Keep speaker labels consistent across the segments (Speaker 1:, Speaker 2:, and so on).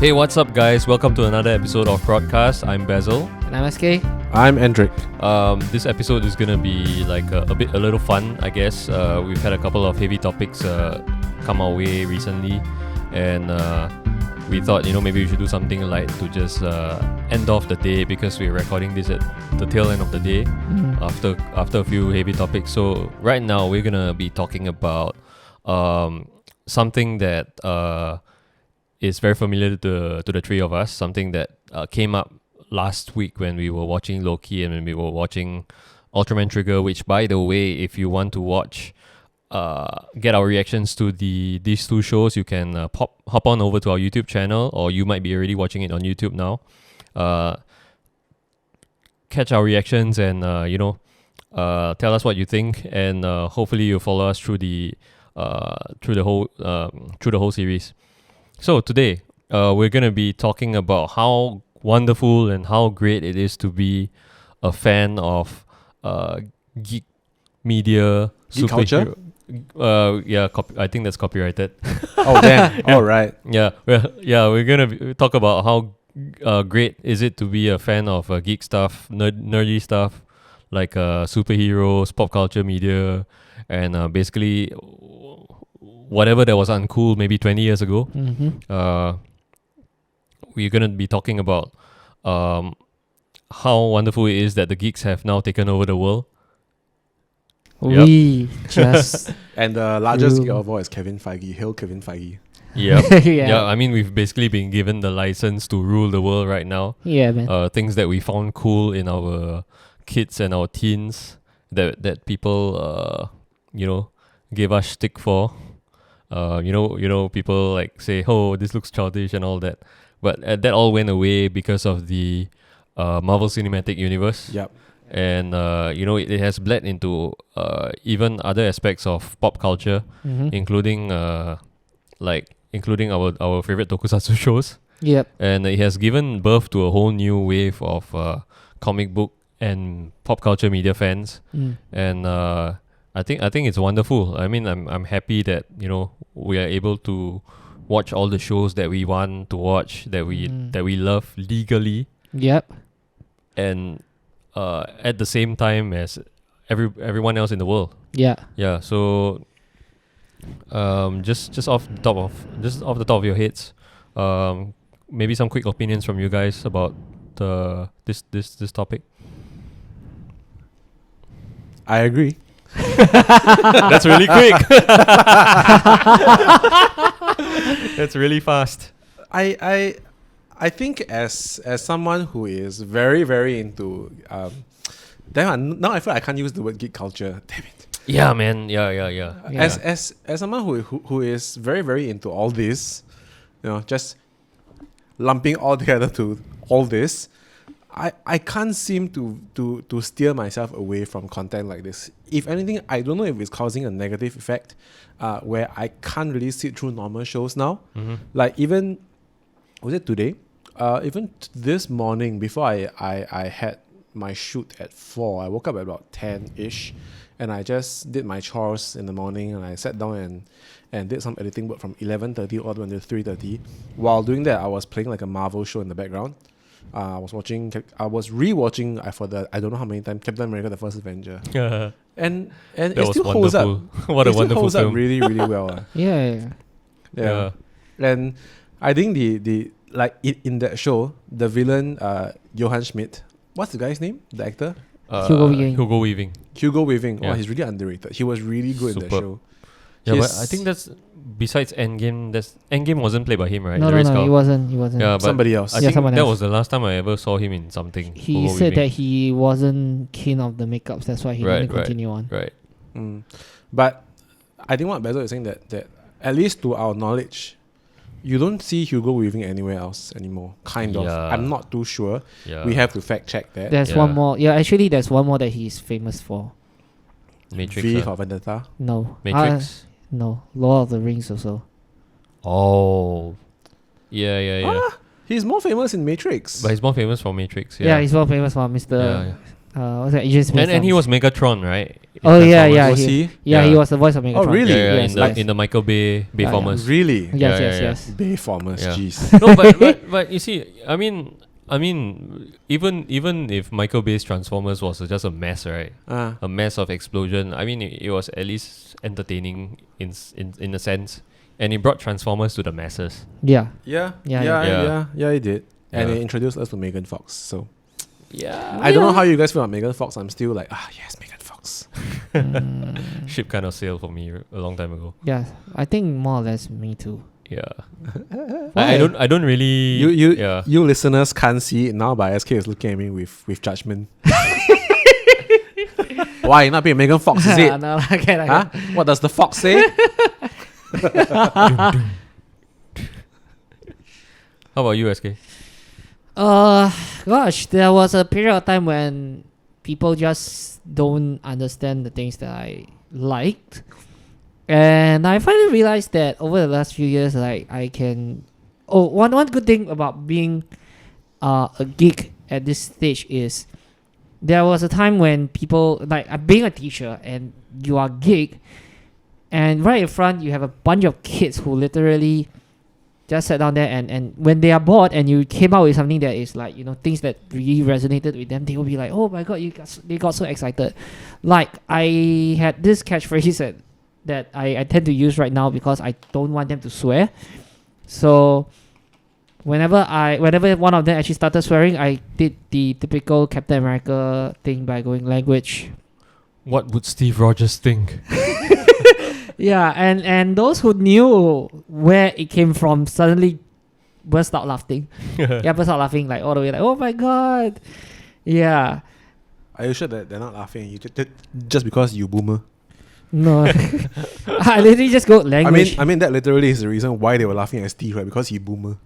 Speaker 1: Hey, what's up, guys? Welcome to another episode of Prod.cast. I'm Basil.
Speaker 2: And I'm SK.
Speaker 3: I'm Andric.
Speaker 1: This episode is gonna be like a little fun, I guess. We've had a couple of heavy topics come our way recently, and we thought, maybe we should do something light to just end off the day, because we're recording this at the tail end of the day after a few heavy topics. So right now we're gonna be talking about something that is very familiar to the three of us. Something that came up last week when we were watching Loki and when we were watching Ultraman Trigger. Which, by the way, if you want to watch, get our reactions to these two shows, you can hop on over to our YouTube channel, or you might be already watching it on YouTube now. Catch our reactions and tell us what you think, and hopefully you'll follow us through the whole series. So today, we're gonna be talking about how wonderful and how great it is to be a fan of geek media,
Speaker 3: Geek culture.
Speaker 1: I think that's copyrighted.
Speaker 3: Oh damn! All right.
Speaker 1: We're gonna talk about how great is it to be a fan of geek stuff, nerdy stuff, like superheroes, pop culture media, and basically whatever that was uncool maybe 20 years ago. We're going to be talking about how wonderful it is that the geeks have now taken over the world.
Speaker 2: We just...
Speaker 3: And the largest geek of all is Kevin Feige. Hail Kevin Feige.
Speaker 1: Yeah, I mean, we've basically been given the license to rule the world right now.
Speaker 2: Yeah, man.
Speaker 1: Things that we found cool in our kids and our teens that people, gave us stick for. People like say, "Oh, this looks childish" and all that. But that all went away because of the Marvel Cinematic Universe.
Speaker 3: Yep.
Speaker 1: And it has bled into even other aspects of pop culture, including our favorite tokusatsu shows.
Speaker 2: Yep.
Speaker 1: And it has given birth to a whole new wave of comic book and pop culture media fans. And I think it's wonderful. I mean, I'm happy that we are able to watch all the shows that we want to watch, that we love legally.
Speaker 2: Yep.
Speaker 1: And at the same time as everyone else in the world.
Speaker 2: Yeah.
Speaker 1: Yeah. So just off the top of your heads, maybe some quick opinions from you guys about this topic.
Speaker 3: I agree.
Speaker 1: That's really quick. That's really fast.
Speaker 3: I think as someone who is very, very into now I feel I can't use the word geek culture. Damn it.
Speaker 1: Yeah, man. Yeah.
Speaker 3: As someone who is very, very into all this, just lumping all together to all this, I can't seem to steer myself away from content like this. If anything, I don't know if it's causing a negative effect where I can't really sit through normal shows now. Like even, was it today? Even this morning, before I had my shoot at 4, I woke up at about 10-ish, and I just did my chores in the morning, and I sat down and did some editing work from 11:30 all the way until 3:30. While doing that, I was playing like a Marvel show in the background. I was rewatching for the I don't know how many times Captain America: The First Avenger, and it still holds up.
Speaker 1: What a wonderful
Speaker 3: holds
Speaker 1: film!
Speaker 3: Up really, really well.
Speaker 2: Yeah.
Speaker 3: And I think the in that show, the villain Johann Schmidt. What's the guy's name? The actor?
Speaker 1: Hugo Weaving.
Speaker 3: Hugo Weaving.
Speaker 1: Yeah.
Speaker 3: Oh, he's really underrated. He was really good in that show.
Speaker 1: Yeah, but I think that's besides Endgame. Endgame wasn't played by him, right?
Speaker 2: No, he wasn't.
Speaker 1: Yeah, but
Speaker 3: somebody else.
Speaker 1: I think
Speaker 2: someone
Speaker 1: that
Speaker 2: else.
Speaker 1: was the last time I ever saw him in something.
Speaker 2: He said that he wasn't keen of the makeups. That's why he didn't continue on.
Speaker 1: Right.
Speaker 3: But I think what Basil is saying that at least to our knowledge, you don't see Hugo Weaving anywhere else anymore. Kind of.
Speaker 1: Yeah.
Speaker 3: I'm not too sure.
Speaker 1: Yeah.
Speaker 3: We have to fact check that.
Speaker 2: There's one more. Yeah, actually, there's one more that he's famous for.
Speaker 1: Matrix.
Speaker 3: V for Vendetta.
Speaker 2: No.
Speaker 1: Matrix.
Speaker 2: No. Lord of the Rings also.
Speaker 1: Oh. Yeah.
Speaker 3: He's more famous in Matrix.
Speaker 1: But he's more famous for Matrix.
Speaker 2: Yeah, he's more famous for Mr.
Speaker 1: Yeah.
Speaker 2: what's that? Agent Smith
Speaker 1: And he was Megatron, right?
Speaker 2: Oh yeah,
Speaker 1: Transformers.
Speaker 2: yeah,
Speaker 3: Was he?
Speaker 1: Yeah.
Speaker 2: he was the voice of Megatron.
Speaker 3: Oh, really?
Speaker 1: Yeah,
Speaker 2: Yes,
Speaker 1: in the Michael Bay
Speaker 2: Yeah,
Speaker 1: Formers.
Speaker 3: Really?
Speaker 2: Yes,
Speaker 1: Yeah,
Speaker 2: yes.
Speaker 3: Bayformers,
Speaker 1: Yeah.
Speaker 3: jeez.
Speaker 1: No, but you see, I mean, even if Michael Bay's Transformers was just a mess, right? A mess of explosion. I mean, it was at least entertaining in a sense, and it brought Transformers to the masses.
Speaker 2: Yeah.
Speaker 3: Yeah,
Speaker 2: Yeah.
Speaker 3: it did. And
Speaker 1: Yeah.
Speaker 3: it introduced us to Megan Fox. So
Speaker 1: Yeah,
Speaker 3: I don't know how you guys feel about Megan Fox. I'm still like, yes, Megan Fox.
Speaker 1: ship kind of sailed for me a long time ago.
Speaker 2: Yeah, I think more or less me too.
Speaker 1: Yeah,
Speaker 2: Why?
Speaker 1: I don't really.
Speaker 3: You listeners can't see it now, but SK is looking at me with judgment. Why not being Megan Fox? Is it?
Speaker 2: No, okay.
Speaker 3: Huh? What does the fox say?
Speaker 1: How about you, SK?
Speaker 2: Gosh, there was a period of time when people just don't understand the things that I liked. And I finally realized that over the last few years, like I can... Oh, one good thing about being a geek at this stage is there was a time when people... Like, being a teacher and you are geek, and right in front you have a bunch of kids who literally just sat down there and when they are bored and you came out with something that is like, things that really resonated with them, they will be like, oh my god, they got so excited. Like, I had this catchphrase that I tend to use right now because I don't want them to swear. So whenever one of them actually started swearing, I did the typical Captain America thing by going language.
Speaker 1: What would Steve Rogers think?
Speaker 2: Yeah, and those who knew where it came from suddenly burst out laughing. Burst out laughing like all the way, like, oh my god. Yeah.
Speaker 3: Are you sure that they're not laughing at you just because you boomer?
Speaker 2: No. I literally just go language.
Speaker 3: I mean that literally is the reason why they were laughing at Steve, right? Because he boomer.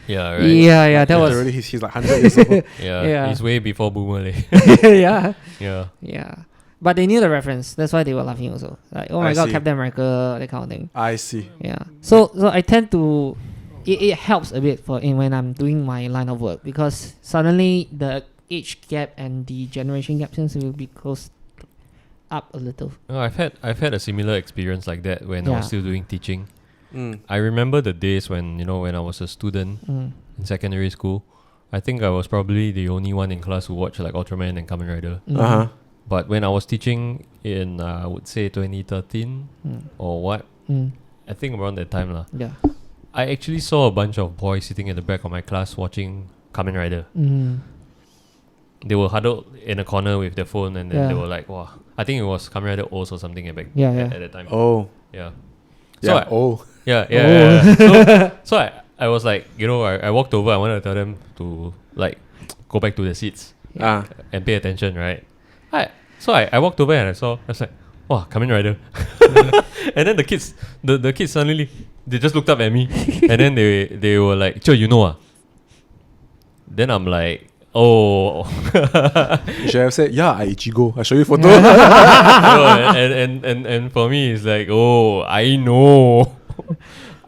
Speaker 1: Yeah, right.
Speaker 2: Yeah, that was
Speaker 3: literally he's like 100 years old.
Speaker 1: Yeah, he's way before Boomer.
Speaker 2: yeah.
Speaker 1: Yeah.
Speaker 2: But they knew the reference. That's why they were laughing also. Like, oh my god,
Speaker 3: see.
Speaker 2: Captain America, that kind of thing.
Speaker 3: I see.
Speaker 2: Yeah. So I tend to... It helps a bit when I'm doing my line of work because suddenly the age gap and the generation gap seems to be close up a little.
Speaker 1: Oh, I've had a similar experience like that when I was still doing teaching. I remember the days when I was a student in secondary school. I think I was probably the only one in class who watched like Ultraman and Kamen Rider. But when I was teaching in I would say 2013 or what, I think around that time lah.
Speaker 2: Yeah.
Speaker 1: I actually saw a bunch of boys sitting at the back of my class watching Kamen Rider. They were huddled in a corner with their phone and then they were like, wow. I think it was Kamen Rider O's or something at that time.
Speaker 3: Oh.
Speaker 1: Yeah.
Speaker 3: So
Speaker 1: Yeah. So I was like, I walked over, I wanted to tell them to like go back to their seats and pay attention, right? So I walked over and I was like, wow, Kamen Rider. And then the kids suddenly, they just looked up at me and then they were like, Cher, Then I'm like, oh.
Speaker 3: You should have said, yeah, I Ichigo. I show you photo.
Speaker 1: and for me, it's like, oh, I know.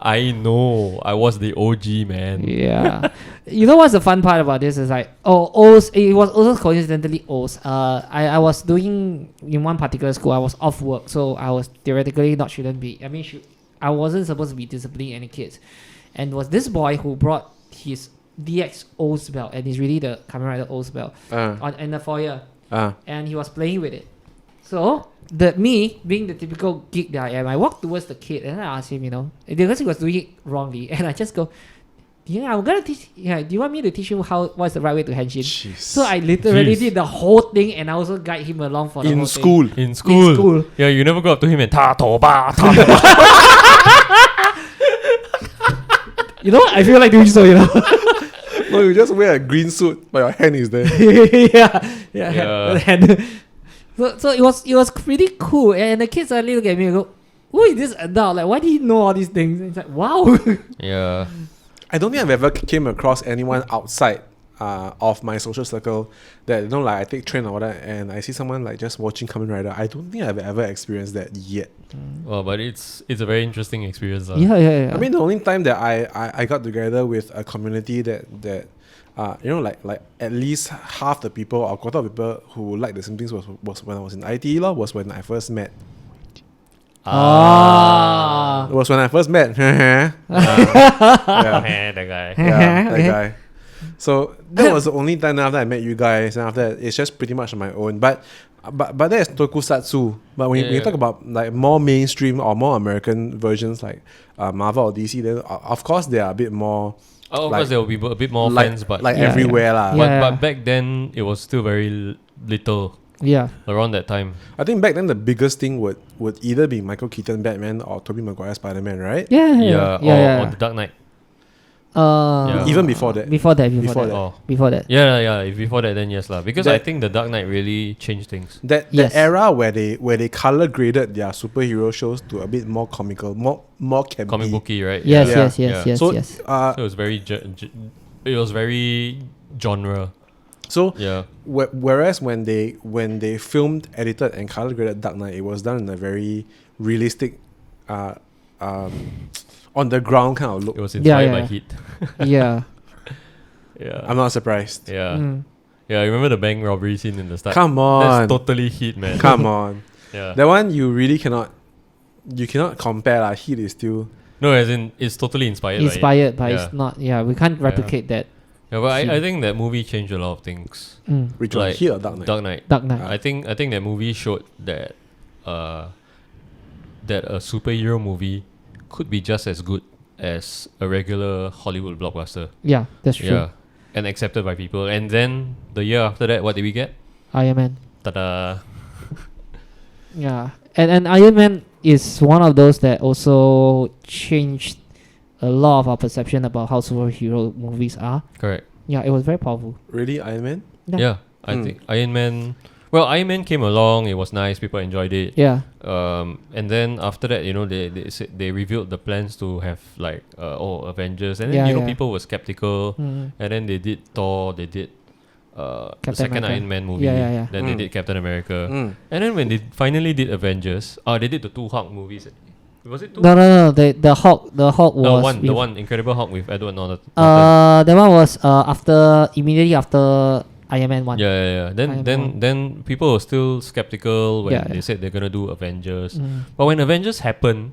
Speaker 1: I was the OG, man.
Speaker 2: Yeah. You know what's the fun part about this is like, O's, it was also coincidentally O's. I was doing in one particular school, I was off work, so I was theoretically I wasn't supposed to be disciplining any kids. And it was this boy who brought his DX O's belt, and it's really the Kamen Rider O's belt in the foyer. And he was playing with it. So, me, being the typical geek that I am, I walked towards the kid and I asked him, because he was doing it wrongly, and I just go, I'm gonna teach. Yeah, do you want me to teach you what's the right way to henshin? Jeez. So I literally did the whole thing, and I also guide him along for the whole thing.
Speaker 1: In school. Yeah, you never go up to him and ta toba.
Speaker 2: You know what? I feel like doing so.
Speaker 3: No, you just wear a green suit, but your hand is there.
Speaker 2: yeah. So it was pretty cool, and the kids suddenly look at me and go, "Who is this adult? Like, why do you know all these things?" And it's like, wow.
Speaker 1: Yeah.
Speaker 3: I don't think I've ever came across anyone outside of my social circle that I take train or whatever, and I see someone like just watching Kamen Rider. I don't think I've ever experienced that yet.
Speaker 1: Well, but it's a very interesting experience.
Speaker 2: Yeah.
Speaker 3: I mean, the only time that I got together with a community that like at least half the people or quarter of people who like the same things was when I was in ITE was when I first met.
Speaker 2: Ah.
Speaker 3: It was when I first met. Yeah,
Speaker 1: that guy.
Speaker 3: that
Speaker 2: Okay.
Speaker 3: guy. So that was the only time after I met you guys, and after that it's just pretty much on my own. But that is tokusatsu. But when you talk about like more mainstream or more American versions like Marvel or DC, then of course they are a bit more.
Speaker 1: Oh, of
Speaker 3: like-
Speaker 1: course there will be a bit more
Speaker 3: like,
Speaker 1: fans, but
Speaker 3: like
Speaker 2: Yeah,
Speaker 3: everywhere lah.
Speaker 2: Yeah.
Speaker 1: but back then it was still very little
Speaker 2: Yeah.
Speaker 1: around that time.
Speaker 3: I think back then the biggest thing would either be Michael Keaton Batman or Tobey Maguire Spider-Man, right?
Speaker 1: Yeah, or The Dark Knight. Yeah.
Speaker 3: Even before that.
Speaker 2: Before that.
Speaker 1: Oh.
Speaker 2: Before that.
Speaker 1: Yeah. If before that, then yes lah. Because
Speaker 3: That-
Speaker 1: I think The Dark Knight really changed things.
Speaker 3: That
Speaker 2: Yes.
Speaker 3: era where they color graded their superhero shows to a bit more comical, more campy.
Speaker 1: Comic booky, right?
Speaker 2: Yes,
Speaker 3: Yeah.
Speaker 2: yes.
Speaker 3: So
Speaker 1: So it was very, it was very genre.
Speaker 3: so
Speaker 1: Yeah.
Speaker 3: whereas when they filmed, edited, and color graded Dark Knight, it was done in a very realistic, on the ground kind of look.
Speaker 1: It was inspired by
Speaker 2: yeah.
Speaker 1: Heat.
Speaker 2: Yeah.
Speaker 1: Yeah.
Speaker 3: I'm not surprised.
Speaker 1: Yeah.
Speaker 2: Mm.
Speaker 1: Yeah, you remember the bank robbery scene in the start?
Speaker 3: Come on,
Speaker 1: That's totally Heat, man.
Speaker 3: come on.
Speaker 1: Yeah.
Speaker 3: That one you really cannot. You cannot compare lah. Heat is still.
Speaker 1: No, as in, it's totally inspired by it.
Speaker 2: Inspired, but
Speaker 1: Yeah.
Speaker 2: it's not. Yeah, we can't replicate that.
Speaker 1: Yeah, but
Speaker 2: Heat.
Speaker 1: I think that movie changed a lot of things.
Speaker 3: Which one?
Speaker 1: Like
Speaker 3: Heat or Dark Knight?
Speaker 1: Dark Knight.
Speaker 2: Dark Knight.
Speaker 1: I think that movie showed that that a superhero movie could be just as good as a regular Hollywood blockbuster.
Speaker 2: Yeah, that's true.
Speaker 1: Yeah. And accepted by people. And then the year after that, what did we get?
Speaker 2: Iron Man.
Speaker 1: Ta-da.
Speaker 2: Yeah, and Iron Man is one of those that also changed a lot of our perception about how superhero movies are.
Speaker 1: Correct.
Speaker 2: Yeah, it was very powerful.
Speaker 3: Really, Iron Man?
Speaker 1: Yeah. I think Iron Man. Well, Iron Man came along. It was nice. People enjoyed it.
Speaker 2: Yeah.
Speaker 1: And then after that, they revealed the plans to have like Avengers, and then
Speaker 2: Yeah, yeah.
Speaker 1: people were skeptical.
Speaker 2: Mm.
Speaker 1: And then they did Thor. They did the
Speaker 2: Captain
Speaker 1: second
Speaker 2: America.
Speaker 1: Iron Man movie.
Speaker 2: Yeah.
Speaker 1: Then they did Captain America.
Speaker 3: Mm.
Speaker 1: And then when they finally did Avengers, they did the 2 Hulk movies. Was it 2?
Speaker 2: No. The Hulk was
Speaker 1: The one Incredible Hulk with Edward Norton.
Speaker 2: that one was immediately after Iron Man 1.
Speaker 1: Yeah.
Speaker 2: Iron Man.
Speaker 1: Then people were still skeptical when
Speaker 2: Yeah,
Speaker 1: they
Speaker 2: yeah.
Speaker 1: said they're gonna do Avengers.
Speaker 2: Mm.
Speaker 1: But when Avengers happened,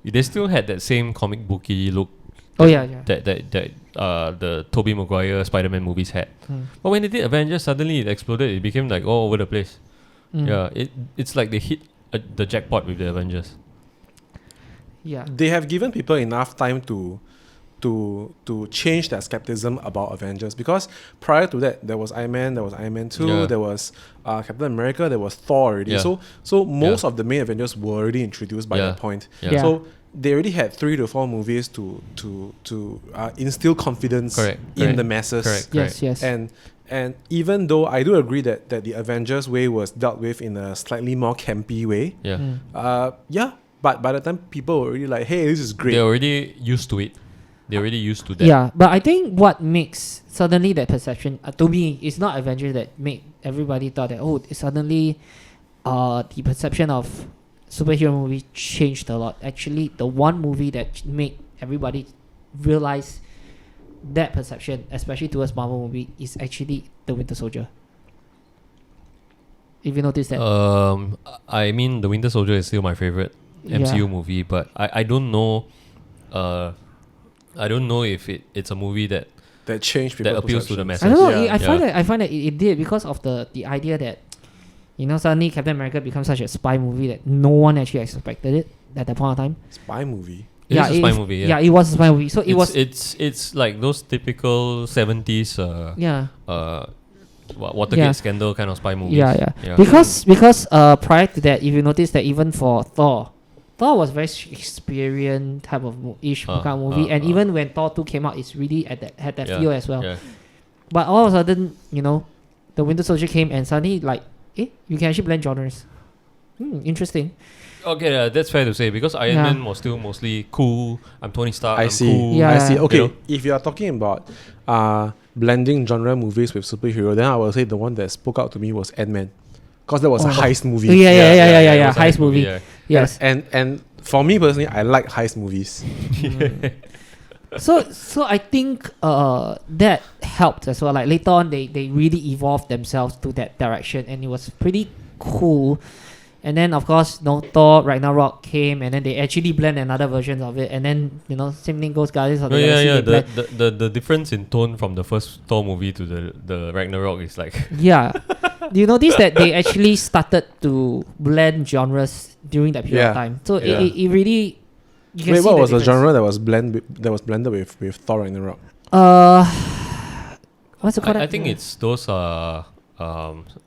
Speaker 1: they still had that same comic booky look
Speaker 2: Oh yeah.
Speaker 1: that the Tobey Maguire Spider-Man movies had.
Speaker 2: Mm.
Speaker 1: But when they did Avengers, suddenly it exploded. It became like all over the place.
Speaker 2: Mm.
Speaker 1: Yeah, it's like they hit the jackpot with the Avengers.
Speaker 2: Yeah.
Speaker 3: They have given people enough time to change their skepticism about Avengers, because prior to that there was Iron Man, there was Iron Man 2,
Speaker 1: Yeah.
Speaker 3: there was Captain America, there was Thor already.
Speaker 1: Yeah.
Speaker 3: So most of the main Avengers were already introduced by that point.
Speaker 1: Yeah.
Speaker 3: So they already had 3 to 4 movies to instill confidence in the masses.
Speaker 1: Correct.
Speaker 2: Yes.
Speaker 3: And even though I do agree that the Avengers way was dealt with in a slightly more campy way,
Speaker 1: Yeah.
Speaker 2: Mm.
Speaker 3: but by the time people were already like, hey, this is great.
Speaker 1: They're already used to it. They're already used to that.
Speaker 2: Yeah, but I think what makes suddenly that perception to me, it's not Avengers that made everybody thought that suddenly the perception of superhero movie changed a lot. Actually, the one movie that made everybody realize that perception, especially towards Marvel movie, is actually The Winter Soldier. If you notice that.
Speaker 1: I mean, The Winter Soldier is still my favorite MCU movie, but I don't know. I don't know if it's a movie that
Speaker 3: changed people's
Speaker 1: appeals to the
Speaker 3: perceptions.
Speaker 1: masses.
Speaker 2: I don't know.
Speaker 3: Yeah.
Speaker 2: I find that it did because of the idea that, suddenly Captain America becomes such a spy movie that no one actually expected it at that point of time.
Speaker 3: Spy movie.
Speaker 1: It is a spy movie. Yeah.
Speaker 2: It was a spy movie. So
Speaker 1: It's like those typical 70s Watergate scandal kind of spy movies.
Speaker 2: Yeah. Because prior to that, if you notice that even for Thor was very Shakespearean type of kind of movie, and even when Thor 2 came out, it's really had that feel as well.
Speaker 1: Yeah.
Speaker 2: But all of a sudden, the Winter Soldier came and suddenly you can actually blend genres. Interesting.
Speaker 1: Okay, that's fair to say, because Iron Man was still mostly cool. I'm Tony Stark.
Speaker 3: I
Speaker 1: I'm
Speaker 3: see.
Speaker 1: cool.
Speaker 2: Yeah.
Speaker 3: I see. Okay,
Speaker 1: You know?
Speaker 3: if you are talking about blending genre movies with superhero, then I will say the one that spoke out to me was Ant-Man, because that was a heist movie.
Speaker 2: Yeah.
Speaker 1: it was a
Speaker 2: Heist movie.
Speaker 1: Yeah.
Speaker 2: Yes.
Speaker 3: And for me personally, I like heist movies.
Speaker 2: So I think that helped as well. Like later on, they really evolved themselves to that direction, and it was pretty cool. And then of course, Thor Ragnarok came, and then they actually blend another version of it. And then same thing goes Guardians of the Galaxy.
Speaker 1: The difference in tone from the first Thor movie to the Ragnarok is like
Speaker 2: Yeah. Do you notice that they actually started to blend genres during that period of time? So it really.
Speaker 3: Wait, what was the genre that was blended with Thor Ragnarok?
Speaker 2: What's it called?
Speaker 1: I think it's those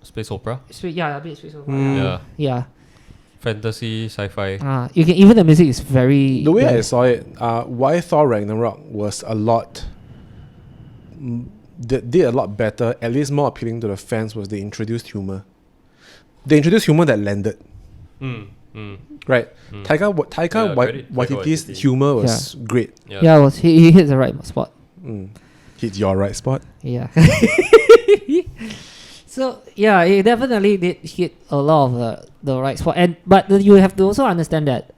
Speaker 1: space opera.
Speaker 2: Yeah, a bit space opera. Yeah.
Speaker 1: Fantasy, sci-fi.
Speaker 2: You can even the music is very.
Speaker 3: The way I saw it, why Thor Ragnarok was a lot. Did a lot better, at least more appealing to the fans, was they introduced humor. They introduced humor that landed. Right. Taika Waititi's humor was great.
Speaker 2: Yeah, he hit the right spot.
Speaker 3: Hit your right spot.
Speaker 2: Yeah. So yeah, it definitely did hit a lot of the right spot, but you have to also understand that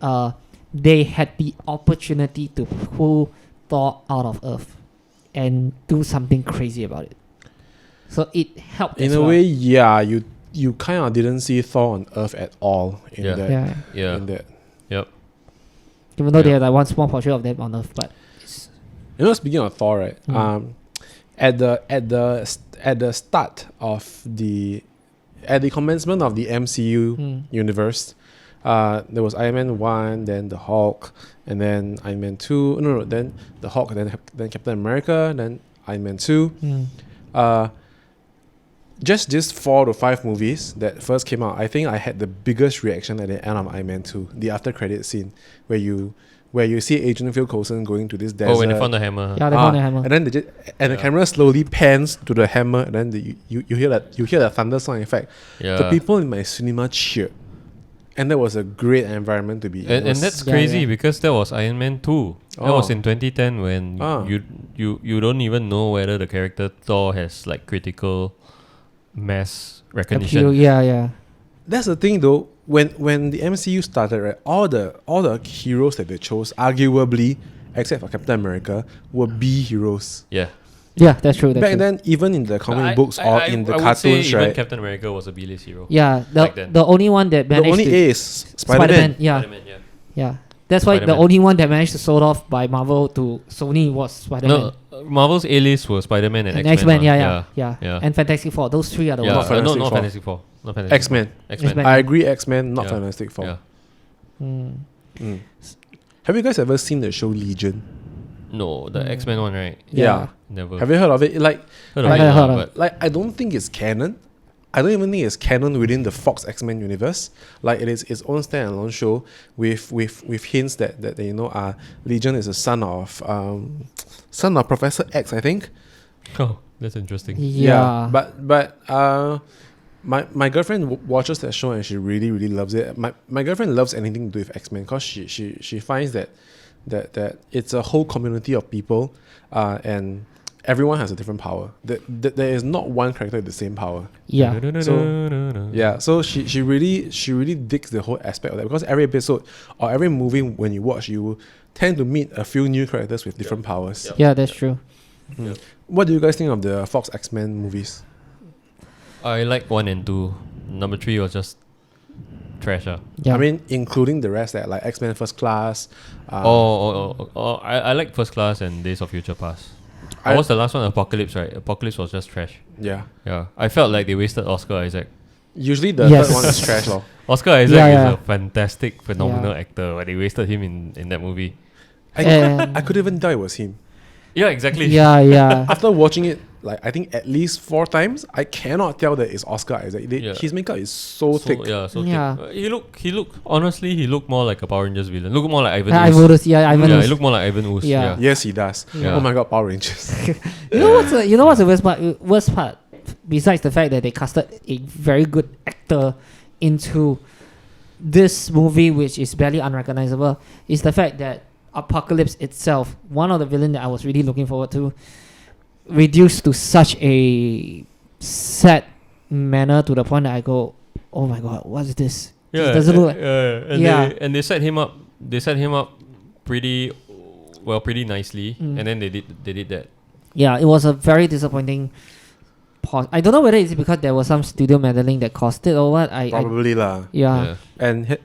Speaker 2: they had the opportunity to pull Thor out of Earth and do something crazy about it. So it helped.
Speaker 3: In a way, yeah, you kind of didn't see Thor on Earth at all in that. In that.
Speaker 1: Yep.
Speaker 2: Even though they had like one small portion of them on Earth, but
Speaker 3: speaking of Thor, right? At the start of the commencement of the MCU universe, there was Iron Man 1, then the Hulk, and then Iron Man 2. No, then the Hulk, then Captain America, then Iron Man 2. Just 4 to 5 movies that first came out, I think I had the biggest reaction at the end of Iron Man 2, the after credit scene where you see Agent Phil Coulson going to this desert.
Speaker 1: Oh, when they found the hammer.
Speaker 2: Yeah, they found the hammer.
Speaker 3: And then the camera slowly pans to the hammer, and then you hear the thunder sound effect.
Speaker 1: Yeah.
Speaker 3: The people in my cinema cheered, and that was a great environment to be in.
Speaker 1: And that's crazy because that was Iron Man 2. That was in 2010 when you don't even know whether the character Thor has like critical mass recognition.
Speaker 2: Yeah.
Speaker 3: That's the thing though. When the MCU started, right, all the heroes that they chose, arguably, except for Captain America, were B heroes.
Speaker 1: Yeah.
Speaker 2: Yeah, that's true.
Speaker 3: Back then, even in the comic books or in the
Speaker 1: I
Speaker 3: cartoons,
Speaker 1: would say
Speaker 3: right?
Speaker 1: even Captain America was a B-list hero.
Speaker 2: Yeah, the only one that managed
Speaker 3: the only A is Spider-Man.
Speaker 2: Yeah. That's why
Speaker 1: Spider-Man.
Speaker 2: the only one that managed to sold off by Marvel to Sony was Spider-Man.
Speaker 1: No, Marvel's A-list was Spider-Man and
Speaker 2: X-Men.
Speaker 1: Yeah.
Speaker 2: And Fantastic Four. Those three are the
Speaker 1: Yeah,
Speaker 2: ones.
Speaker 1: not Fantastic Four.
Speaker 3: X-Men.
Speaker 2: X-Men.
Speaker 3: I agree, X-Men, not Fantastic Four.
Speaker 1: Yeah.
Speaker 3: Have you guys ever seen the show Legion?
Speaker 1: No, the X-Men one, right?
Speaker 3: Yeah.
Speaker 1: Never.
Speaker 3: Have you heard of it?
Speaker 1: Heard of it.
Speaker 3: Like, I don't think it's canon. I don't even think it's canon within the Fox X-Men universe. Like, it is its own standalone show with hints that Legion is a son of Professor X, I think.
Speaker 1: Oh, that's interesting.
Speaker 2: Yeah.
Speaker 3: But my girlfriend watches that show and she really, really loves it. My girlfriend loves anything to do with X-Men because she finds that it's a whole community of people, and everyone has a different power. There is not one character with the same power.
Speaker 2: Yeah.
Speaker 3: So she really digs the whole aspect of that, because every episode or every movie when you watch, you tend to meet a few new characters with different powers.
Speaker 2: Yeah, that's true.
Speaker 3: What do you guys think of the Fox X-Men movies?
Speaker 1: I like 1 and 2. Number 3 was just trash.
Speaker 2: Yeah.
Speaker 3: I mean, including the rest, like X-Men First Class.
Speaker 1: I like First Class and Days of Future Past. What was the last one? Apocalypse, right? Apocalypse was just trash.
Speaker 3: Yeah.
Speaker 1: I felt like they wasted Oscar Isaac.
Speaker 3: Usually the third one is trash, though.
Speaker 1: Oscar Isaac is a fantastic, phenomenal actor, but they wasted him in that movie.
Speaker 3: I could even tell it was him.
Speaker 1: Yeah, exactly.
Speaker 2: Yeah.
Speaker 3: After watching it, like I think at least 4 times, I cannot tell that it's Oscar Isaac. His makeup is so thick.
Speaker 1: Thick. He looked more like a Power Rangers villain. Look more like Ivan Ooze.
Speaker 2: Ivan Ooze.
Speaker 1: He looked more like Ivan Ooze.
Speaker 2: Yeah.
Speaker 3: Yes, he does.
Speaker 2: Yeah.
Speaker 3: Oh my god, Power Rangers.
Speaker 2: You know what's the worst part? Besides the fact that they casted a very good actor into this movie, which is barely unrecognizable, is the fact that Apocalypse itself, one of the villains that I was really looking forward to, reduced to such a sad manner to the point that I go, oh my god, what is this?
Speaker 1: Yeah,
Speaker 2: it doesn't look like,
Speaker 1: and they set him up. They set him up pretty well pretty nicely,
Speaker 2: Mm.
Speaker 1: and then they did that.
Speaker 2: Yeah, it was a very disappointing pause. I don't know whether it's because there was some studio meddling that caused it or what.
Speaker 3: Probably lah.
Speaker 2: Yeah.
Speaker 3: And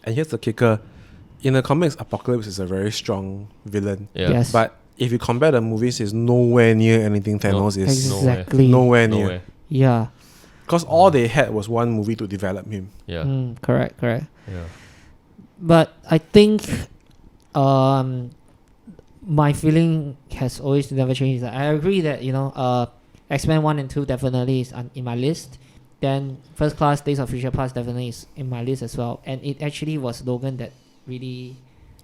Speaker 3: here's the kicker. In the comics, Apocalypse is a very strong villain.
Speaker 1: Yeah.
Speaker 2: Yes.
Speaker 3: But if you compare the movies, it's nowhere near anything Thanos is.
Speaker 2: Exactly.
Speaker 3: Nowhere near.
Speaker 1: Nowhere.
Speaker 2: Yeah.
Speaker 3: Because all they had was one movie to develop him.
Speaker 1: Yeah.
Speaker 2: Correct.
Speaker 1: Yeah.
Speaker 2: But I think my feeling has always never changed. I agree that, X-Men 1 and 2 definitely is in my list. Then First Class, Days of Future Past definitely is in my list as well. And it actually was Logan that really...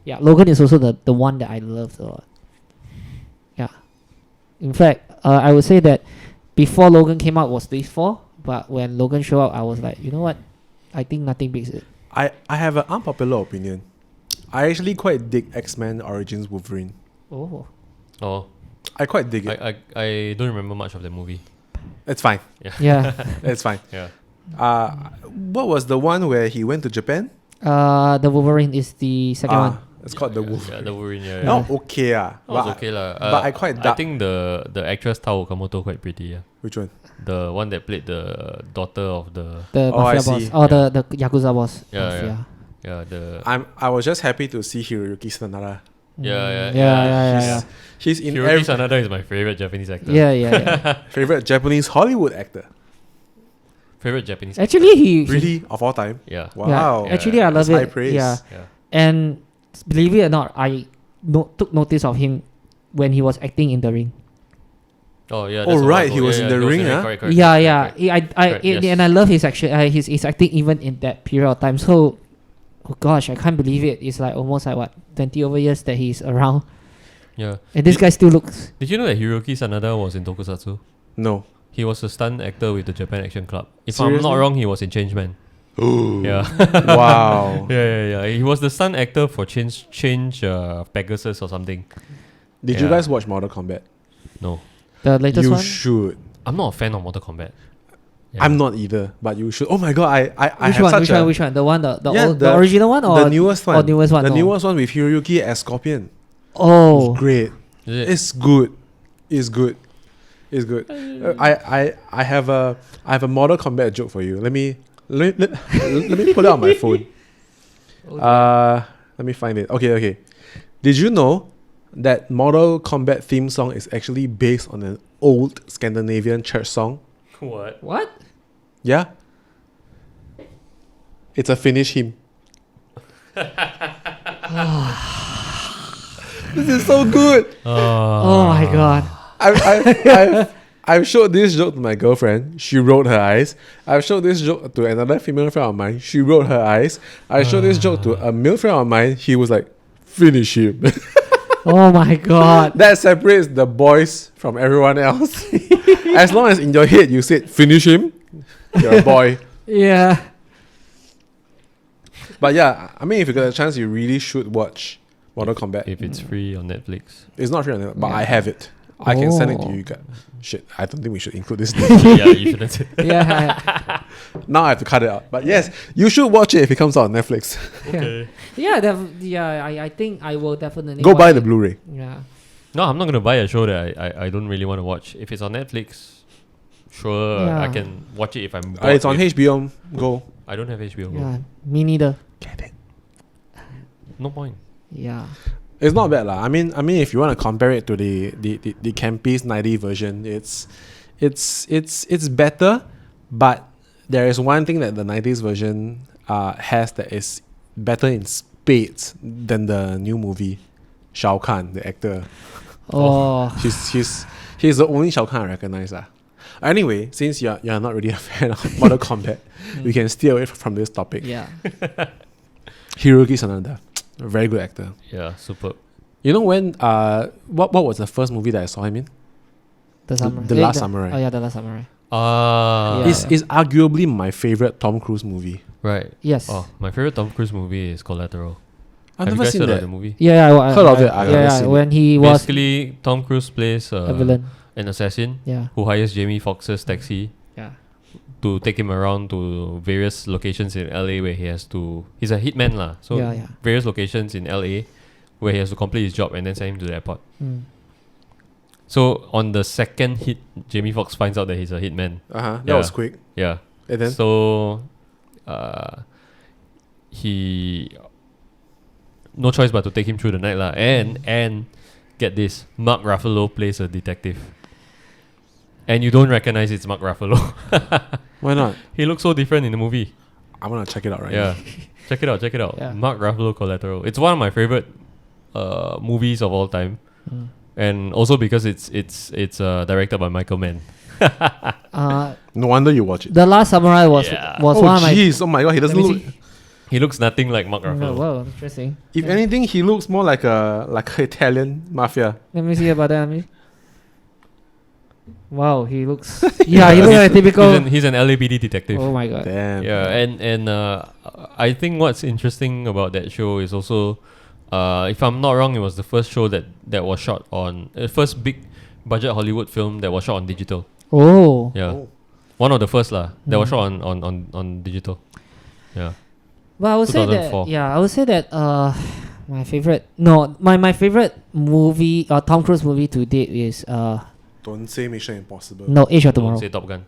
Speaker 2: Yeah, Logan is also the one that I loved a lot. Yeah. In fact, I would say that before Logan came out was these four. But when Logan showed up, I was like, you know what? I think nothing beats it.
Speaker 3: I have an unpopular opinion. I actually quite dig X-Men Origins Wolverine.
Speaker 2: Oh.
Speaker 3: I quite dig it.
Speaker 1: I don't remember much of the movie.
Speaker 3: It's fine.
Speaker 2: Yeah.
Speaker 3: It's fine.
Speaker 1: Yeah.
Speaker 3: What was the one where he went to Japan?
Speaker 2: The Wolverine is the second one.
Speaker 3: It's called the Wolf.
Speaker 1: Yeah, the Wolverine. Yeah.
Speaker 3: Not okay
Speaker 1: It's okay lah.
Speaker 3: but I quite
Speaker 1: I
Speaker 3: dark.
Speaker 1: think the actress Tao Okamoto quite pretty. Yeah.
Speaker 3: Which one?
Speaker 1: The one that played the daughter of the.
Speaker 2: The
Speaker 3: Oh, I
Speaker 2: mafia
Speaker 3: see.
Speaker 2: boss. Oh, the Yakuza boss.
Speaker 1: Yeah,
Speaker 2: Mafia.
Speaker 1: Yeah. The.
Speaker 3: I was just happy to see Hiroyuki Sanada.
Speaker 2: Yeah.
Speaker 3: He's in
Speaker 1: Hiroki Sanada is my favorite Japanese actor.
Speaker 2: Yeah.
Speaker 3: favorite Japanese Hollywood actor.
Speaker 1: Favorite Japanese.
Speaker 2: Actually, he
Speaker 3: Really, of all time.
Speaker 1: Yeah.
Speaker 3: Wow.
Speaker 2: Yeah, actually, I love
Speaker 3: That's high
Speaker 2: it.
Speaker 3: praise.
Speaker 2: Yeah,
Speaker 1: Yeah.
Speaker 2: and believe it or not, I took notice of him when he was acting in The Ring.
Speaker 1: Oh yeah.
Speaker 3: Oh,
Speaker 1: that's a while
Speaker 3: right,
Speaker 1: ago.
Speaker 3: he was in The Ring, huh?
Speaker 1: Correct,
Speaker 2: Yeah.
Speaker 1: correct. Yes.
Speaker 2: And I love his action. His acting even in that period of time. So, oh gosh, I can't believe it. It's like almost like 20 over years that he's around,
Speaker 1: Yeah.
Speaker 2: and this guy still looks.
Speaker 1: Did you know that Hiroki Sanada was in Tokusatsu?
Speaker 3: No.
Speaker 1: He was a stunt actor with the Japan Action Club. If
Speaker 3: Seriously?
Speaker 1: I'm not wrong, he was in Changeman.
Speaker 3: Ooh.
Speaker 1: Yeah.
Speaker 3: Wow.
Speaker 1: Yeah. He was the stunt actor for Change Pegasus or something.
Speaker 3: Did you
Speaker 1: Yeah.
Speaker 3: guys watch Mortal Kombat?
Speaker 1: No.
Speaker 2: The latest
Speaker 3: You
Speaker 2: one.
Speaker 3: should.
Speaker 1: I'm not a fan of Mortal Kombat. Yeah.
Speaker 3: I'm not either, but you should. Oh my god, I
Speaker 2: Which
Speaker 3: have
Speaker 2: one?
Speaker 3: such
Speaker 2: Which one? The one, the
Speaker 3: Yeah,
Speaker 2: the original one or
Speaker 3: the newest one.
Speaker 2: Or newest one?
Speaker 3: The
Speaker 2: No.
Speaker 3: newest one with Hiroyuki as Scorpion.
Speaker 2: Oh,
Speaker 3: It's great.
Speaker 1: Is it?
Speaker 3: It's good. It's good. It's good. I have a Mortal Kombat joke for you. Let me let me pull it on my phone. Let me find it. Okay. Did you know that Mortal Kombat theme song is actually based on an old Scandinavian church song?
Speaker 1: What?
Speaker 2: what?
Speaker 3: Yeah. It's a Finnish hymn. This is so good.
Speaker 2: Oh my god.
Speaker 3: I've showed this joke to my girlfriend. She rolled her eyes. I've showed this joke to another female friend of mine. She rolled her eyes. I showed this joke to a male friend of mine. He was like, finish him.
Speaker 2: Oh my god.
Speaker 3: That separates the boys from everyone else. As long as in your head you said, finish him, you're a boy.
Speaker 2: Yeah.
Speaker 3: But yeah, I mean, if you get a chance, you really should watch Mortal Kombat.
Speaker 1: If it's free on Netflix.
Speaker 3: It's not free on Netflix, but I have it. I can send it to you guys. Shit, I don't think we should include this.
Speaker 1: Yeah, you shouldn't say.
Speaker 2: Yeah.
Speaker 3: Now I have to cut it out. But yes, you should watch it if it comes out on Netflix.
Speaker 1: Okay.
Speaker 2: I think I will definitely
Speaker 3: Go
Speaker 2: watch
Speaker 3: buy
Speaker 2: it.
Speaker 3: the Blu-ray.
Speaker 2: Yeah.
Speaker 1: No, I'm not gonna buy a show that I don't really want to watch. If it's on Netflix, sure,
Speaker 2: Yeah.
Speaker 1: I can watch it if I'm bored.
Speaker 3: It's on
Speaker 1: if-
Speaker 3: HBO Go.
Speaker 1: I don't have HBO. Go.
Speaker 2: Yeah. Me neither.
Speaker 3: Get it.
Speaker 1: No point.
Speaker 2: Yeah.
Speaker 3: It's not bad lah. I mean, if you want to compare it to the campy's 90 version, it's better, but there is one thing that the 90s version has that is better in spades than the new movie. Shao Kahn, the actor.
Speaker 2: Oh.
Speaker 3: He's the only Shao Kahn I recognize. Anyway, since you're not really a fan of Mortal Kombat, we can steer away from this topic.
Speaker 2: Yeah.
Speaker 3: Hiroki Sanada, a very good actor.
Speaker 1: Yeah, superb.
Speaker 3: You know when what was the first movie that I saw him in?
Speaker 2: The Samurai.
Speaker 3: The Last Samurai.
Speaker 2: Oh yeah, The Last Samurai.
Speaker 1: Ah.
Speaker 2: Yeah.
Speaker 3: It's arguably my favorite Tom Cruise movie.
Speaker 1: Right.
Speaker 2: Yes.
Speaker 1: Oh, my favorite Tom Cruise movie is Collateral.
Speaker 3: I've
Speaker 1: Have you
Speaker 3: never
Speaker 1: guys
Speaker 3: seen
Speaker 1: heard of
Speaker 3: that.
Speaker 1: the movie?
Speaker 2: Yeah, I
Speaker 3: Heard of it, I've never seen it.
Speaker 2: when he was
Speaker 1: Basically, Tom Cruise plays
Speaker 2: a villain.
Speaker 1: an assassin
Speaker 2: Yeah.
Speaker 1: who hires Jamie Foxx's taxi
Speaker 2: Yeah.
Speaker 1: to take him around to various locations in LA where he has to. He's a hitman lah. So
Speaker 2: Yeah.
Speaker 1: various locations in LA where he has to complete his job and then send him to the airport.
Speaker 2: Mm.
Speaker 1: So on the second hit, Jamie Foxx finds out that he's a hitman.
Speaker 3: That
Speaker 1: Yeah.
Speaker 3: was quick.
Speaker 1: Yeah.
Speaker 3: And then
Speaker 1: So he no choice but to take him through the night lah. And get this, Mark Ruffalo plays a detective. And you don't recognize it's Mark Ruffalo.
Speaker 3: why not?
Speaker 1: He looks so different in the movie.
Speaker 3: I'm gonna check it out right
Speaker 1: Yeah.
Speaker 3: now.
Speaker 1: Check it out.
Speaker 2: Yeah.
Speaker 1: Mark Ruffalo Collateral. It's one of my favorite movies of all time.
Speaker 2: Mm.
Speaker 1: And also because it's directed by Michael Mann.
Speaker 3: No wonder you watch it.
Speaker 2: The Last Samurai was
Speaker 1: Yeah.
Speaker 2: was
Speaker 3: Oh
Speaker 2: one of my.
Speaker 3: jeez! Oh my god, he doesn't
Speaker 2: Let me
Speaker 3: look.
Speaker 2: see.
Speaker 1: He looks nothing like Mark
Speaker 2: Oh,
Speaker 1: Ruffalo.
Speaker 2: wow, interesting.
Speaker 3: If
Speaker 2: Yeah.
Speaker 3: anything, he looks more like a Italian mafia.
Speaker 2: Let me see about that. Let me. Wow, he looks. Yeah, he looks like a typical.
Speaker 1: He's an LAPD detective.
Speaker 2: Oh my god.
Speaker 3: Damn.
Speaker 1: Yeah, and I think what's interesting about that show is also, if I'm not wrong, it was the first show that was shot on first big budget Hollywood film that was shot on digital.
Speaker 2: Oh.
Speaker 1: Yeah,
Speaker 3: Oh.
Speaker 1: one of the first that was
Speaker 2: Mm.
Speaker 1: shot on digital. Yeah,
Speaker 2: Well, I would say that.
Speaker 1: 2004.
Speaker 2: Yeah, I would say that. My favorite. No, my favorite movie, Tom Cruise movie to date is
Speaker 3: Don't say Mission Impossible.
Speaker 2: no Age of
Speaker 1: Don't
Speaker 2: Tomorrow.
Speaker 1: say Top Gun.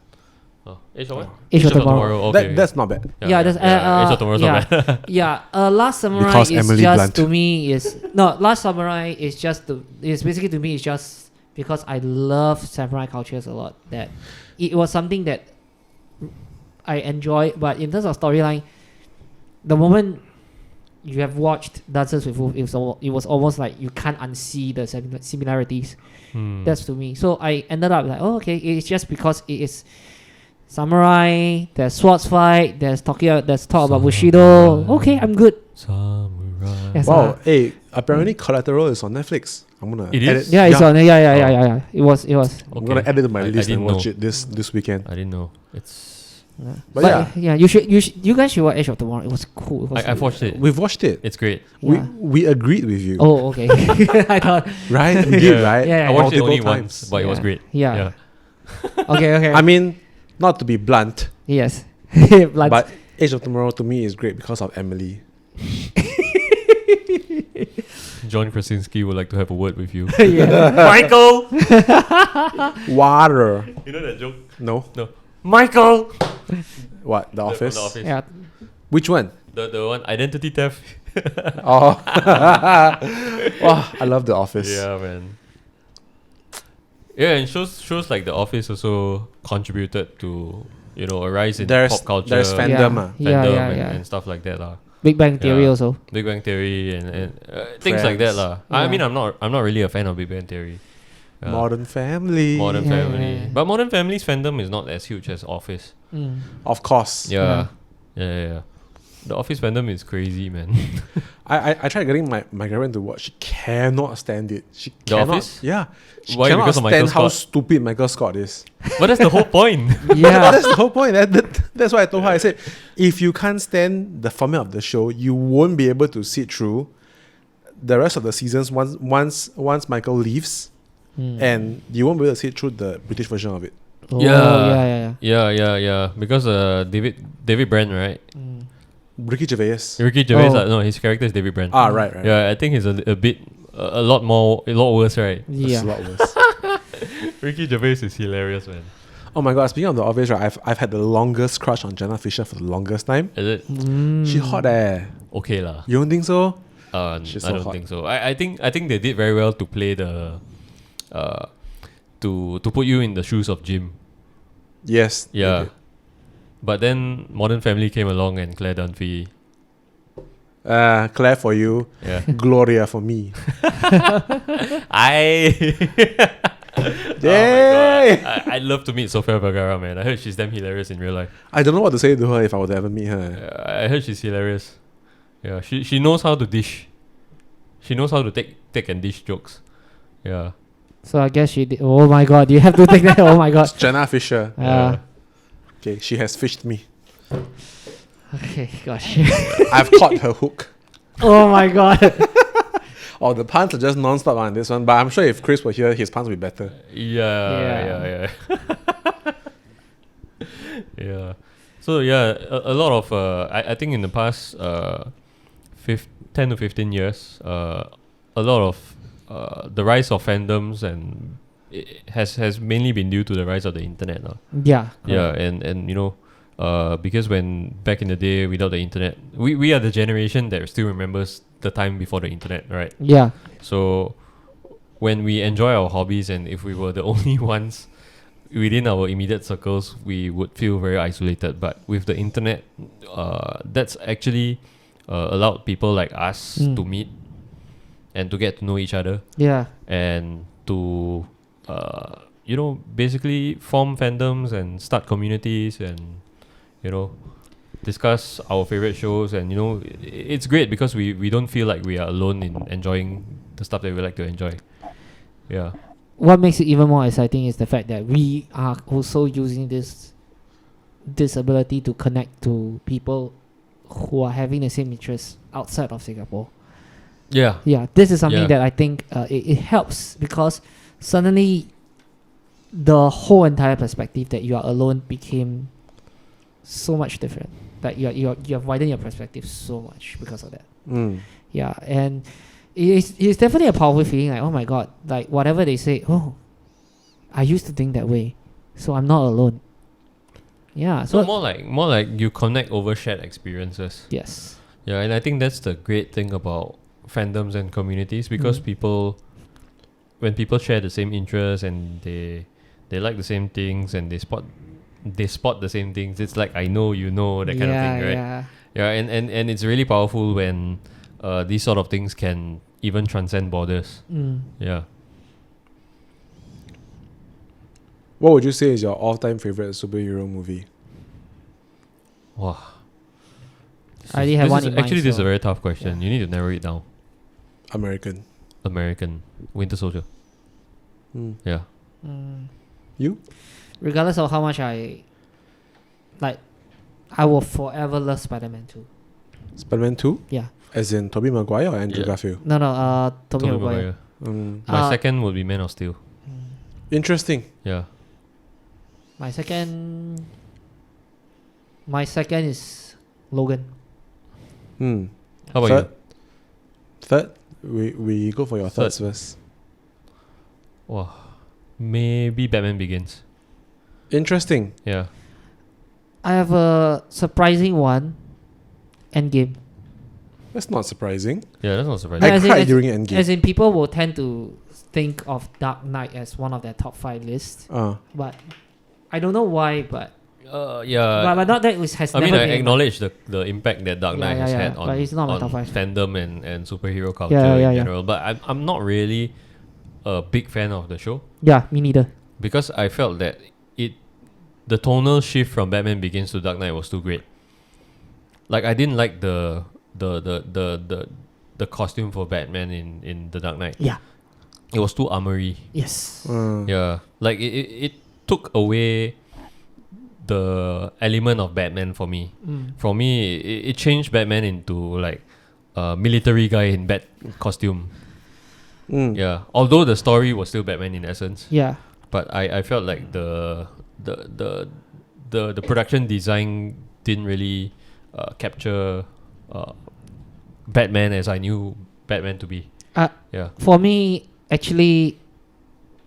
Speaker 1: Oh, Age of what?
Speaker 2: Age of Tomorrow.
Speaker 1: Okay.
Speaker 3: That's not bad.
Speaker 2: Yeah, that's
Speaker 1: Age of Tomorrow's not bad.
Speaker 2: Yeah, Last Samurai
Speaker 3: Because
Speaker 2: is
Speaker 3: Emily
Speaker 2: just
Speaker 3: Blunt.
Speaker 2: to me is no Last Samurai is just is basically to me is just because I love samurai cultures a lot, that it was something that I enjoy. But in terms of storyline, the moment you have watched Dances with Wolves, it was almost like you can't unsee the similarities. That's to me. So I ended up like, oh okay, it's just because it is samurai, there's swords fight, there's talk about Bushido. Okay, I'm good.
Speaker 1: Samurai.
Speaker 2: Yes,
Speaker 3: Wow. Hey, apparently Collateral is on Netflix. I'm gonna
Speaker 1: It
Speaker 3: edit.
Speaker 1: is?
Speaker 2: Yeah, it's on. Yeah. It was.
Speaker 3: I'm gonna add it to my
Speaker 1: I
Speaker 3: list and
Speaker 1: didn't
Speaker 3: watch
Speaker 1: know.
Speaker 3: it this weekend.
Speaker 1: I didn't know. It's
Speaker 3: But yeah.
Speaker 2: You guys should watch Age of Tomorrow. It was cool. It was
Speaker 1: I've watched it.
Speaker 3: We've watched it.
Speaker 1: It's great.
Speaker 2: Yeah.
Speaker 3: We agreed with you.
Speaker 2: Oh, okay. I thought.
Speaker 3: Right? We did,
Speaker 1: Yeah.
Speaker 3: right?
Speaker 2: Yeah,
Speaker 1: I watched it
Speaker 3: Multiple
Speaker 1: only
Speaker 3: times.
Speaker 1: once, but it was
Speaker 2: Yeah.
Speaker 1: great.
Speaker 2: Yeah. Okay.
Speaker 3: I mean, not to be blunt,
Speaker 2: Yes.
Speaker 3: but Age of Tomorrow to me is great because of Emily.
Speaker 1: John Krasinski would like to have a word with you.
Speaker 2: yeah.
Speaker 1: Michael!
Speaker 3: Water.
Speaker 1: You know that joke?
Speaker 3: No.
Speaker 1: Michael!
Speaker 3: What? The Office?
Speaker 1: The Office.
Speaker 2: Yeah.
Speaker 3: Which one?
Speaker 1: The one, identity theft.
Speaker 3: Oh. Wow, I love The Office.
Speaker 1: Yeah, man. Yeah, and shows like The Office also contributed to, a rise in pop culture.
Speaker 3: There's fandom.
Speaker 2: Yeah.
Speaker 1: fandom
Speaker 2: Yeah.
Speaker 1: and stuff like that.
Speaker 2: Big Bang Theory
Speaker 1: Yeah.
Speaker 2: also.
Speaker 1: Big Bang Theory and things like that.
Speaker 3: Friends.
Speaker 1: I
Speaker 2: Yeah.
Speaker 1: mean, I'm not really a fan of Big Bang Theory.
Speaker 3: Modern Family.
Speaker 1: Modern
Speaker 2: Yeah,
Speaker 1: Family.
Speaker 2: yeah.
Speaker 1: But Modern Family's fandom is not as huge as Office.
Speaker 2: Mm.
Speaker 3: Of course.
Speaker 1: Yeah. The Office fandom is crazy, man.
Speaker 3: I tried getting my girlfriend to watch. She cannot stand it. She
Speaker 1: The
Speaker 3: cannot.
Speaker 1: Office?
Speaker 3: Yeah. She
Speaker 1: Why?
Speaker 3: cannot
Speaker 1: Because of
Speaker 3: stand
Speaker 1: Michael
Speaker 3: how
Speaker 1: Scott?
Speaker 3: stupid Michael Scott is.
Speaker 1: But that's the whole point.
Speaker 2: Yeah.
Speaker 3: That's the whole point. That's why I told her. I said, if you can't stand the format of the show, you won't be able to sit through the rest of the seasons once Michael leaves, and you won't be able to sit through the British version of it.
Speaker 2: Oh,
Speaker 1: Yeah.
Speaker 2: yeah.
Speaker 1: Yeah. Because David Brent, right?
Speaker 2: Mm.
Speaker 3: Ricky Gervais.
Speaker 1: Ricky Gervais,
Speaker 2: Oh.
Speaker 1: no, his character is David Brent.
Speaker 3: Right.
Speaker 1: Yeah, I think he's a lot worse, right?
Speaker 3: It's a
Speaker 2: Yeah.
Speaker 3: lot worse.
Speaker 1: Ricky Gervais is hilarious, man.
Speaker 3: Oh my god! Speaking of The Office, right? I've had the longest crush on Jenna Fischer for the longest time.
Speaker 1: Is it
Speaker 2: Mm.
Speaker 3: She hot
Speaker 1: okay lah?
Speaker 3: You don't think so? She's
Speaker 1: I
Speaker 3: so
Speaker 1: don't
Speaker 3: hot.
Speaker 1: think so. I think they did very well to play the, to put you in the shoes of Jim.
Speaker 3: Yes. they
Speaker 1: Yeah.
Speaker 3: did.
Speaker 1: But then Modern Family came along and Claire Dunphy.
Speaker 3: Claire for you,
Speaker 1: Yeah.
Speaker 3: Gloria for me.
Speaker 1: Yay! I'd love to meet Sofia Vergara, man. I heard she's damn hilarious in real life.
Speaker 3: I don't know what to say to her if I were to ever meet her.
Speaker 1: I heard she's hilarious. Yeah, she knows how to dish. She knows how to take and dish jokes. Yeah.
Speaker 2: So I guess she did. Oh my god! You have to take that. Oh my god.
Speaker 3: Jenna Fischer.
Speaker 1: Yeah.
Speaker 3: Okay, she has fished me.
Speaker 2: Okay. Gosh.
Speaker 3: I've caught her hook.
Speaker 2: Oh my god.
Speaker 3: Oh, the puns are just non-stop on this one. But I'm sure if Chris were here, his puns would be better.
Speaker 1: Yeah. Yeah. So yeah, a lot of I think in the past 10 to 15 years, a lot of the rise of fandoms and it has mainly been due to the rise of the internet.
Speaker 2: Yeah.
Speaker 1: Yeah,
Speaker 2: correct.
Speaker 1: and because when back in the day without the internet, we are the generation that still remembers the time before the internet, right?
Speaker 2: Yeah.
Speaker 1: So when we enjoy our hobbies and if we were the only ones within our immediate circles, we would feel very isolated. But with the internet, that's actually allowed people like us to meet and to get to know each other
Speaker 2: Yeah.
Speaker 1: and to basically form fandoms and start communities and discuss our favorite shows. And it's great because we don't feel like we are alone in enjoying the stuff that we like to enjoy. Yeah.
Speaker 2: What makes it even more exciting is the fact that we are also using this ability to connect to people who are having the same interests outside of Singapore.
Speaker 1: Yeah.
Speaker 2: Yeah, this is something
Speaker 1: Yeah.
Speaker 2: that I think it helps because suddenly the whole entire perspective that you are alone became so much different. Like you have widened your perspective so much because of that. Yeah, and it's definitely a powerful feeling. Like, oh my god, like whatever they say, oh, I used to think that way, so I'm not alone. Yeah,
Speaker 1: So
Speaker 2: so
Speaker 1: more like you connect over shared experiences.
Speaker 2: yes,
Speaker 1: Yeah, and I think that's the great thing about fandoms and communities because when people share the same interests and they like the same things and they spot the same things, it's like I know you know that kind of thing, right?
Speaker 2: Yeah,
Speaker 1: Yeah, and it's really powerful when these sort of things can even transcend borders. Yeah.
Speaker 3: What would you say is your all-time favorite superhero movie?
Speaker 1: Wow.
Speaker 2: I already have one in mind,
Speaker 1: Actually, this is
Speaker 2: so-
Speaker 1: a very tough question.
Speaker 2: yeah.
Speaker 1: You need to narrow it down.
Speaker 3: American.
Speaker 1: American Winter Soldier. Yeah.
Speaker 3: You?
Speaker 2: Regardless of how much I will forever love Spider-Man 2.
Speaker 3: Spider-Man 2?
Speaker 2: Yeah.
Speaker 3: As in Tobey Maguire or Andrew
Speaker 1: Yeah.
Speaker 3: Garfield?
Speaker 2: No, Tobey
Speaker 1: Tobey
Speaker 2: Maguire.
Speaker 1: Maguire. My second would be Man of Steel.
Speaker 3: Interesting.
Speaker 1: Yeah.
Speaker 2: My second is Logan.
Speaker 1: How about
Speaker 3: Third? Third? We go for your thirds first.
Speaker 1: you? Wow. Maybe Batman Begins.
Speaker 3: Interesting.
Speaker 1: Yeah.
Speaker 2: I have a surprising one. Endgame.
Speaker 3: That's not surprising.
Speaker 1: Yeah, that's not
Speaker 2: No,
Speaker 1: surprising.
Speaker 3: I
Speaker 2: as in-
Speaker 3: cried
Speaker 2: as-
Speaker 3: during Endgame.
Speaker 2: As in, people will tend to think of Dark Knight as one of their top 5 lists, but I don't know why. But
Speaker 1: Yeah.
Speaker 2: but not that it has
Speaker 1: I
Speaker 2: never
Speaker 1: mean, I
Speaker 2: been.
Speaker 1: acknowledge the impact that Dark Knight has had
Speaker 2: but it's not my
Speaker 1: on
Speaker 2: top 5.
Speaker 1: fandom and superhero culture
Speaker 2: Yeah.
Speaker 1: in general. But I'm not really a big fan of the show
Speaker 2: Yeah, me neither.
Speaker 1: because I felt that the tonal shift from Batman Begins to Dark Knight was too great. Like I didn't like the costume for Batman in the Dark Knight.
Speaker 2: Yeah.
Speaker 1: It was too armory.
Speaker 2: Yes.
Speaker 1: Yeah, like it took away the element of Batman for me. For me, it changed Batman into like a military guy in bat costume. Yeah, although the story was still Batman in essence.
Speaker 2: Yeah.
Speaker 1: But I felt like the production design didn't really capture Batman as I knew Batman to be. Yeah.
Speaker 2: For me, actually,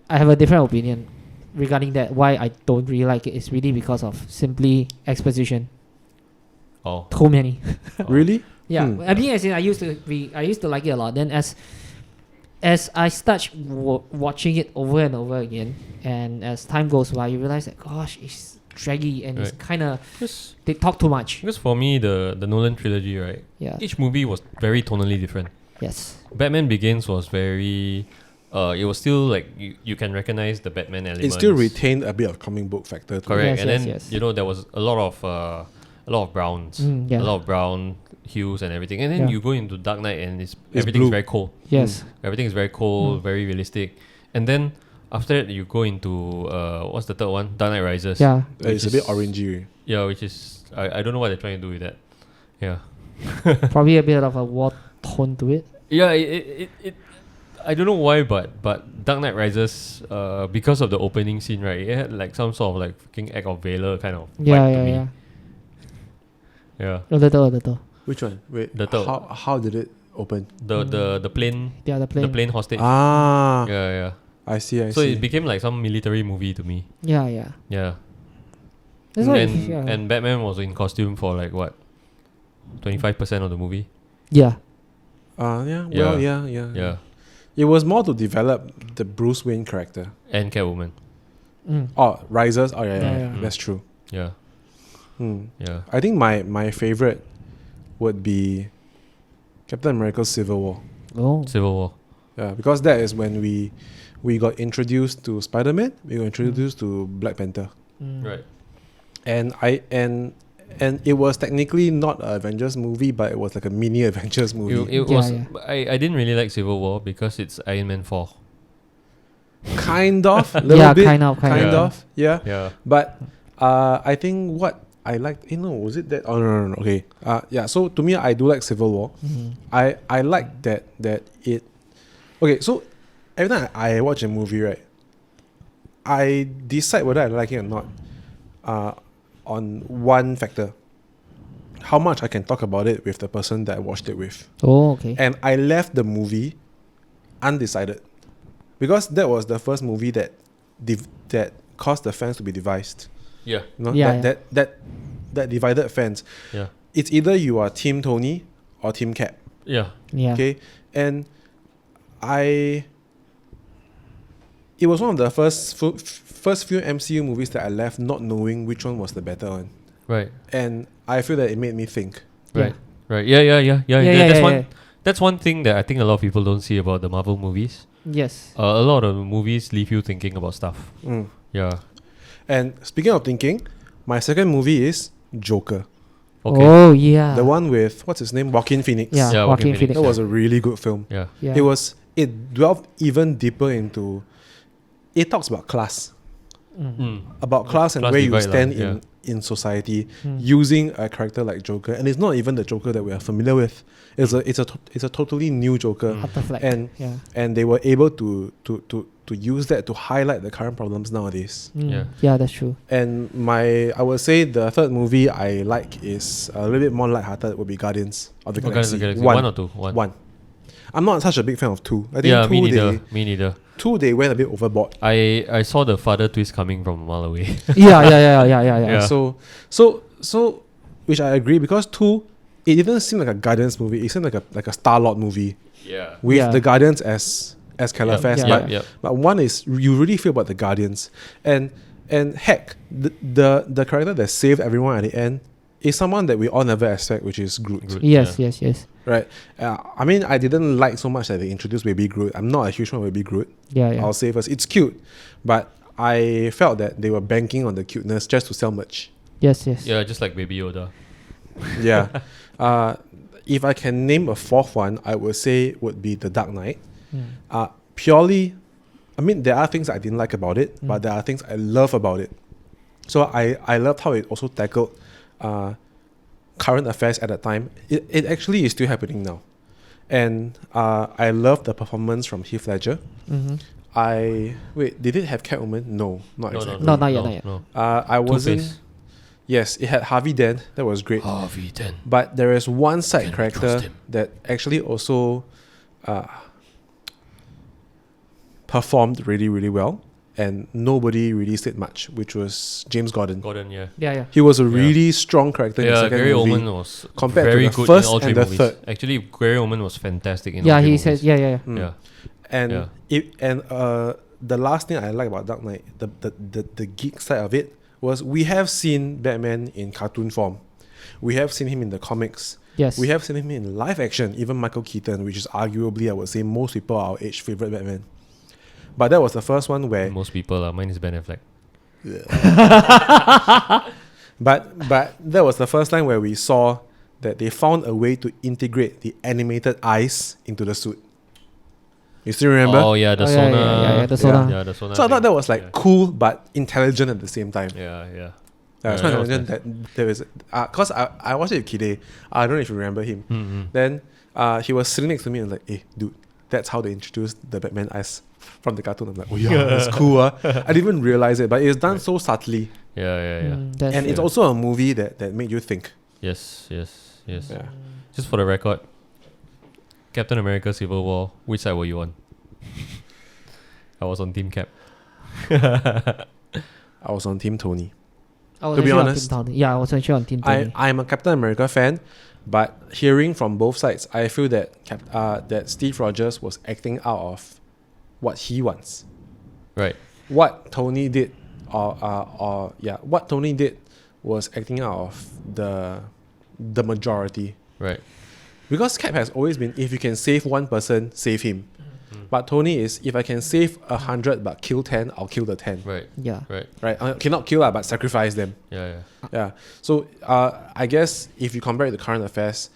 Speaker 2: I have a different opinion regarding that. Why I don't really like it is really because of simply exposition.
Speaker 1: Oh.
Speaker 2: Too many.
Speaker 3: Really?
Speaker 2: Yeah, I mean, as in, I used to like it a lot. Then as I start watching it over and over again, and as time goes by, you realize that gosh, it's draggy and it's
Speaker 1: Right.
Speaker 2: kind of
Speaker 1: Because
Speaker 2: they talk too much.
Speaker 1: for me, the Nolan trilogy, right?
Speaker 2: Yeah.
Speaker 1: Each movie was very tonally different.
Speaker 2: Yes.
Speaker 1: Batman Begins was very. It was still like you can recognize the Batman elements.
Speaker 3: It still retained a bit of comic book factor to
Speaker 1: Correct,
Speaker 2: Yes,
Speaker 1: and
Speaker 2: yes,
Speaker 1: then
Speaker 2: yes.
Speaker 1: there was a lot of browns,
Speaker 2: Yeah.
Speaker 1: a lot of brown hues and everything. And then
Speaker 2: Yeah.
Speaker 1: you go into Dark Knight and everything's
Speaker 3: blue.
Speaker 1: very cold.
Speaker 2: Yes.
Speaker 1: Everything is very cold, very realistic. And then after that, you go into what's the third one? Dark Knight Rises.
Speaker 2: Yeah.
Speaker 3: It's a
Speaker 1: which
Speaker 3: bit
Speaker 1: is-
Speaker 3: orangey.
Speaker 1: Yeah, which is I don't know what they're trying to do with that. Yeah.
Speaker 2: Probably a bit of a war tone to it.
Speaker 1: Yeah, it I don't know why, but Dark Knight Rises, because of the opening scene, right? It had like some sort of like freaking act of valor kind of
Speaker 2: Yeah,
Speaker 1: vibe to
Speaker 2: yeah,
Speaker 1: me.
Speaker 2: yeah.
Speaker 1: Yeah.
Speaker 2: A little.
Speaker 3: Which one? Wait.
Speaker 1: The third.
Speaker 3: How did it open?
Speaker 1: The plane,
Speaker 2: Yeah, the
Speaker 1: the
Speaker 2: plane.
Speaker 1: plane hostage.
Speaker 3: Ah,
Speaker 1: Yeah.
Speaker 3: I see.
Speaker 1: So it became like some military movie to me.
Speaker 2: Yeah, yeah.
Speaker 1: Yeah.
Speaker 2: That's why.
Speaker 1: And
Speaker 2: Yeah.
Speaker 1: and Batman was in costume for like what, 25% of the movie.
Speaker 2: Yeah.
Speaker 3: Yeah. Well, yeah.
Speaker 1: Yeah.
Speaker 3: It was more to develop the Bruce Wayne character.
Speaker 1: And Catwoman.
Speaker 3: Oh, Rises. Oh, yeah.
Speaker 2: Yeah.
Speaker 3: That's true.
Speaker 1: Yeah. Yeah.
Speaker 3: I think my favorite would be Captain America's Civil War.
Speaker 2: Oh.
Speaker 1: Civil War.
Speaker 3: Yeah, because that is when we got introduced to Spider-Man. We got introduced to Black Panther.
Speaker 1: Right.
Speaker 3: And it was technically not an Avengers movie, but it was like a mini Avengers movie.
Speaker 1: It was. I didn't really like Civil War because it's Iron Man 4.
Speaker 3: Kind of, little
Speaker 2: Yeah,
Speaker 3: bit,
Speaker 2: kind of.
Speaker 3: yeah.
Speaker 1: Yeah.
Speaker 3: But I think what I liked, was it that? Oh no. Okay. Yeah. So to me, I do like Civil War. I like that it. Okay, so every time I watch a movie, right, I decide whether I like it or not, on one factor: how much I can talk about it with the person that I watched it with.
Speaker 2: Oh, okay.
Speaker 3: And I left the movie undecided because that was the first movie that caused the fans to be divided.
Speaker 1: Yeah.
Speaker 3: You know,
Speaker 2: Yeah,
Speaker 3: that divided fans.
Speaker 1: Yeah.
Speaker 3: It's either you are Team Tony or Team Cap.
Speaker 1: Yeah.
Speaker 2: Yeah.
Speaker 3: Okay, and it was one of the first few MCU movies that I left not knowing which one was the better one.
Speaker 1: Right.
Speaker 3: And I feel that it made me think.
Speaker 1: Right. Right. Yeah. That's
Speaker 2: yeah,
Speaker 1: one.
Speaker 2: yeah.
Speaker 1: That's one thing that I think a lot of people don't see about the Marvel movies.
Speaker 2: Yes.
Speaker 1: A lot of movies leave you thinking about stuff. Yeah.
Speaker 3: And speaking of thinking, my second movie is Joker.
Speaker 1: Okay.
Speaker 2: Oh, yeah.
Speaker 3: The one with, what's his name? Joaquin Phoenix.
Speaker 2: Yeah,
Speaker 1: Yeah,
Speaker 2: Joaquin
Speaker 1: Joaquin
Speaker 2: Phoenix.
Speaker 3: That was a really good film.
Speaker 1: Yeah.
Speaker 2: Yeah.
Speaker 3: It dwelled even deeper into, it talks about class. About class and
Speaker 1: Class
Speaker 3: where you
Speaker 1: divide
Speaker 3: stand
Speaker 1: lah,
Speaker 3: in society using a character like Joker. And it's not even the Joker that we are familiar with. It's a totally new Joker.
Speaker 2: Arthur Fleck.
Speaker 3: And and they were able to use that to highlight the current problems nowadays.
Speaker 2: Yeah, that's true.
Speaker 3: And I would say the third movie I like is a little bit more lighthearted, would be Guardians of the Galaxy.
Speaker 1: One or two?
Speaker 3: One. I'm not such a big fan of two. I think
Speaker 1: Yeah,
Speaker 3: two
Speaker 1: me neither.
Speaker 3: two they went a bit overboard.
Speaker 1: I saw the father twist coming from a mile away.
Speaker 2: Yeah.
Speaker 1: Yeah.
Speaker 3: So which I agree, because two, it didn't seem like a Guardians movie. It seemed like a Star-Lord movie
Speaker 1: Yeah.
Speaker 3: with the Guardians as Calafest.
Speaker 2: Yeah.
Speaker 3: But one is you really feel about the Guardians, and heck, the character that saved everyone at the end is someone that we all never expect, which is Groot.
Speaker 2: Yes.
Speaker 3: Right. I mean, I didn't like so much that they introduced Baby Groot. I'm not a huge fan of Baby Groot.
Speaker 2: Yeah.
Speaker 3: I'll say first, it's cute, but I felt that they were banking on the cuteness just to sell merch.
Speaker 2: Yes.
Speaker 1: Yeah, just like Baby Yoda.
Speaker 3: Yeah. If I can name a fourth one, I would say it would be The Dark Knight. Purely, I mean, there are things I didn't like about it, but there are things I love about it. So I loved how it also tackled current affairs at that time. It actually is still happening now. And I love the performance from Heath Ledger. Did it have Catwoman? No, not exactly.
Speaker 2: No, not yet.
Speaker 1: No.
Speaker 3: I wasn't.
Speaker 1: Two-Face.
Speaker 3: Yes, it had Harvey Dent. That was great.
Speaker 1: Harvey Dent.
Speaker 3: But there is one side
Speaker 1: Can we
Speaker 3: character
Speaker 1: trust him?
Speaker 3: that actually also performed really, really well, and nobody really said much, which was James Gordon.
Speaker 1: Yeah.
Speaker 2: Yeah.
Speaker 3: He was a really strong character in the
Speaker 1: Yeah,
Speaker 3: second
Speaker 1: Gary
Speaker 3: movie.
Speaker 1: Oldman was
Speaker 3: compared to
Speaker 1: very
Speaker 3: the
Speaker 1: good
Speaker 3: first
Speaker 1: in all three
Speaker 3: and the
Speaker 1: movies.
Speaker 3: third.
Speaker 1: Actually, Gary Oldman was fantastic in
Speaker 2: Yeah,
Speaker 1: all three
Speaker 2: he
Speaker 1: movies.
Speaker 2: says. Yeah.
Speaker 1: Yeah.
Speaker 3: And the last thing I like about Dark Knight, the geek side of it, was we have seen Batman in cartoon form. We have seen him in the comics.
Speaker 2: Yes.
Speaker 3: We have seen him in live action, even Michael Keaton, which is arguably, I would say, most people our age favorite Batman. But that was the first one where...
Speaker 1: Most people, mine is Ben Affleck.
Speaker 3: But that was the first time where we saw that they found a way to integrate the animated eyes into the suit. You still remember?
Speaker 1: Oh yeah, the sonar.
Speaker 2: Yeah, the sonar.
Speaker 1: Yeah, the sonar.
Speaker 3: So I thought
Speaker 1: thing.
Speaker 3: that was like cool but intelligent at the same time.
Speaker 1: Yeah.
Speaker 3: It's
Speaker 1: Yeah,
Speaker 3: quite
Speaker 1: that was
Speaker 3: intelligent that there was... Because I watched it with Kide. I don't know if you remember him.
Speaker 1: Mm-hmm.
Speaker 3: Then he was sitting next to me and like, hey, dude, that's how they introduced the Batman eyes from the cartoon. I'm like, oh yeah, that's cool. I didn't even realize it, but it's done so subtly.
Speaker 1: Yeah.
Speaker 3: And it's also a movie that made you think.
Speaker 1: Yes.
Speaker 3: Yeah.
Speaker 1: Just for the record, Captain America Civil War, which side were you on? I was on Team Cap.
Speaker 3: I was on Team Tony.
Speaker 2: I was
Speaker 3: To be
Speaker 2: actually on
Speaker 3: honest,
Speaker 2: Team Tony. Yeah, I was actually on Team Tony.
Speaker 3: I'm a Captain America fan, but hearing from both sides, I feel that that Steve Rogers was acting out of what he wants.
Speaker 1: Right.
Speaker 3: What Tony did, what Tony did was acting out of the majority.
Speaker 1: Right.
Speaker 3: Because Cap has always been, if you can save one person, save him. But Tony is, if I can save 100 but kill 10, I'll kill the 10.
Speaker 1: Right.
Speaker 2: Yeah.
Speaker 1: Right.
Speaker 3: Right? Cannot kill, but sacrifice them.
Speaker 1: Yeah.
Speaker 3: Yeah. So I guess if you compare it to current affairs,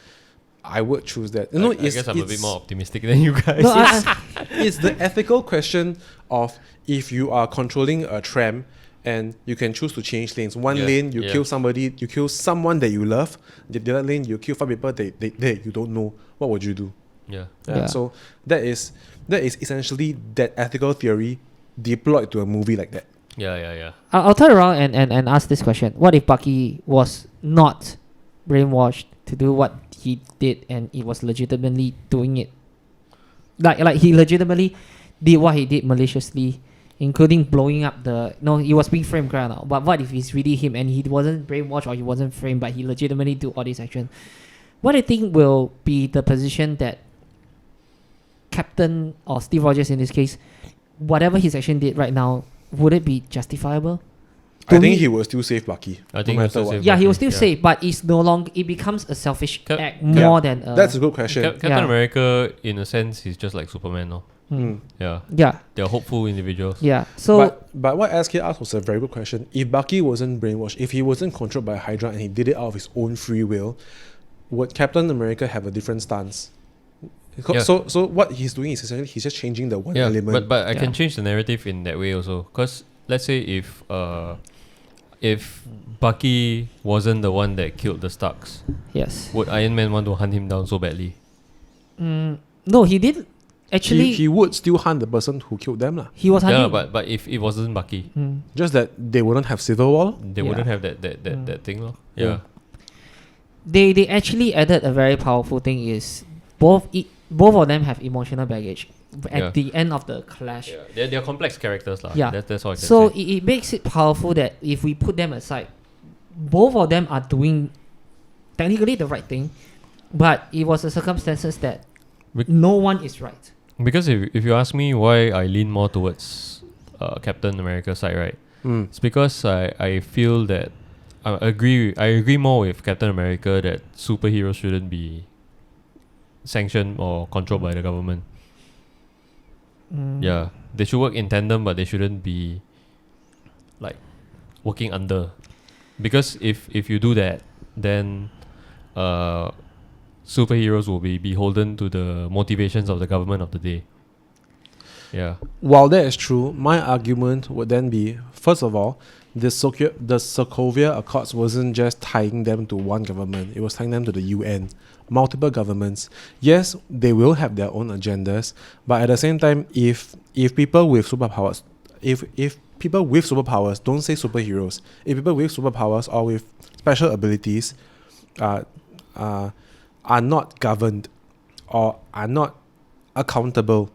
Speaker 3: I would choose that.
Speaker 1: I guess I'm a bit more optimistic than you guys.
Speaker 2: No,
Speaker 3: It's the ethical question of if you are controlling a tram and you can choose to change lanes. One lane, you kill somebody, you kill someone that you love. The other lane, you kill 5 people that you don't know. What would you do?
Speaker 1: Yeah.
Speaker 3: So that is essentially that ethical theory deployed to a movie like that.
Speaker 1: Yeah.
Speaker 2: I'll turn around and ask this question. What if Bucky was not brainwashed to do what he did and he was legitimately doing it? Like he legitimately did what he did maliciously, including blowing up he was being framed right now. But what if it's really him and he wasn't brainwashed or he wasn't framed, but he legitimately do all this action? What do you think will be the position that Captain or Steve Rogers in this case, whatever his action did right now, would it be justifiable?
Speaker 3: I think he will still save Bucky.
Speaker 1: I think
Speaker 3: no
Speaker 1: he'll
Speaker 3: matter
Speaker 1: still
Speaker 3: what.
Speaker 1: save
Speaker 2: Yeah, he will
Speaker 1: Bucky,
Speaker 2: still say, but it's no longer. It becomes a selfish act more than.
Speaker 3: That's a good question.
Speaker 1: Captain
Speaker 2: Yeah.
Speaker 1: America, in a sense, he's just like Superman, no?
Speaker 3: Mm.
Speaker 1: Yeah.
Speaker 2: Yeah,
Speaker 1: They're hopeful individuals.
Speaker 2: yeah. So
Speaker 3: But what SK asked was a very good question. If Bucky wasn't brainwashed, if he wasn't controlled by Hydra and he did it out of his own free will, would Captain America have a different stance?
Speaker 1: Yeah.
Speaker 3: So what he's doing is essentially he's just changing the one element.
Speaker 1: But I can change the narrative in that way also. Because let's say if Bucky wasn't the one that killed the Starks,
Speaker 2: yes.
Speaker 1: would Iron Man want to hunt him down so badly?
Speaker 2: No, he did. Actually,
Speaker 3: he would still hunt the person who killed them lah.
Speaker 2: he was hunting.
Speaker 1: Yeah, but if it wasn't Bucky,
Speaker 3: Just that they wouldn't have Civil War.
Speaker 1: they wouldn't have that thing, lor. Yeah.
Speaker 2: They actually added a very powerful thing is both of them have emotional baggage at the end of the clash.
Speaker 1: Yeah. They're complex characters, lah.
Speaker 2: Yeah.
Speaker 1: That's all I can
Speaker 2: So
Speaker 1: say.
Speaker 2: it makes it powerful that if we put them aside, both of them are doing technically the right thing, but it was the circumstances that no one is right.
Speaker 1: Because if you ask me why I lean more towards Captain America's side, right? It's because I feel that I agree more with Captain America that superheroes shouldn't be sanctioned or controlled by the government. Yeah, they should work in tandem, but they shouldn't be like working under. Because if you do that, then superheroes will be beholden to the motivations of the government of the day. Yeah.
Speaker 3: While that is true, my argument would then be, first of all, the Sokovia Accords wasn't just tying them to one government, it was tying them to the UN, multiple governments. Yes, they will have their own agendas, but at the same time, if people with superpowers, if people with superpowers, don't say superheroes, if people with superpowers or with special abilities are not governed or are not accountable,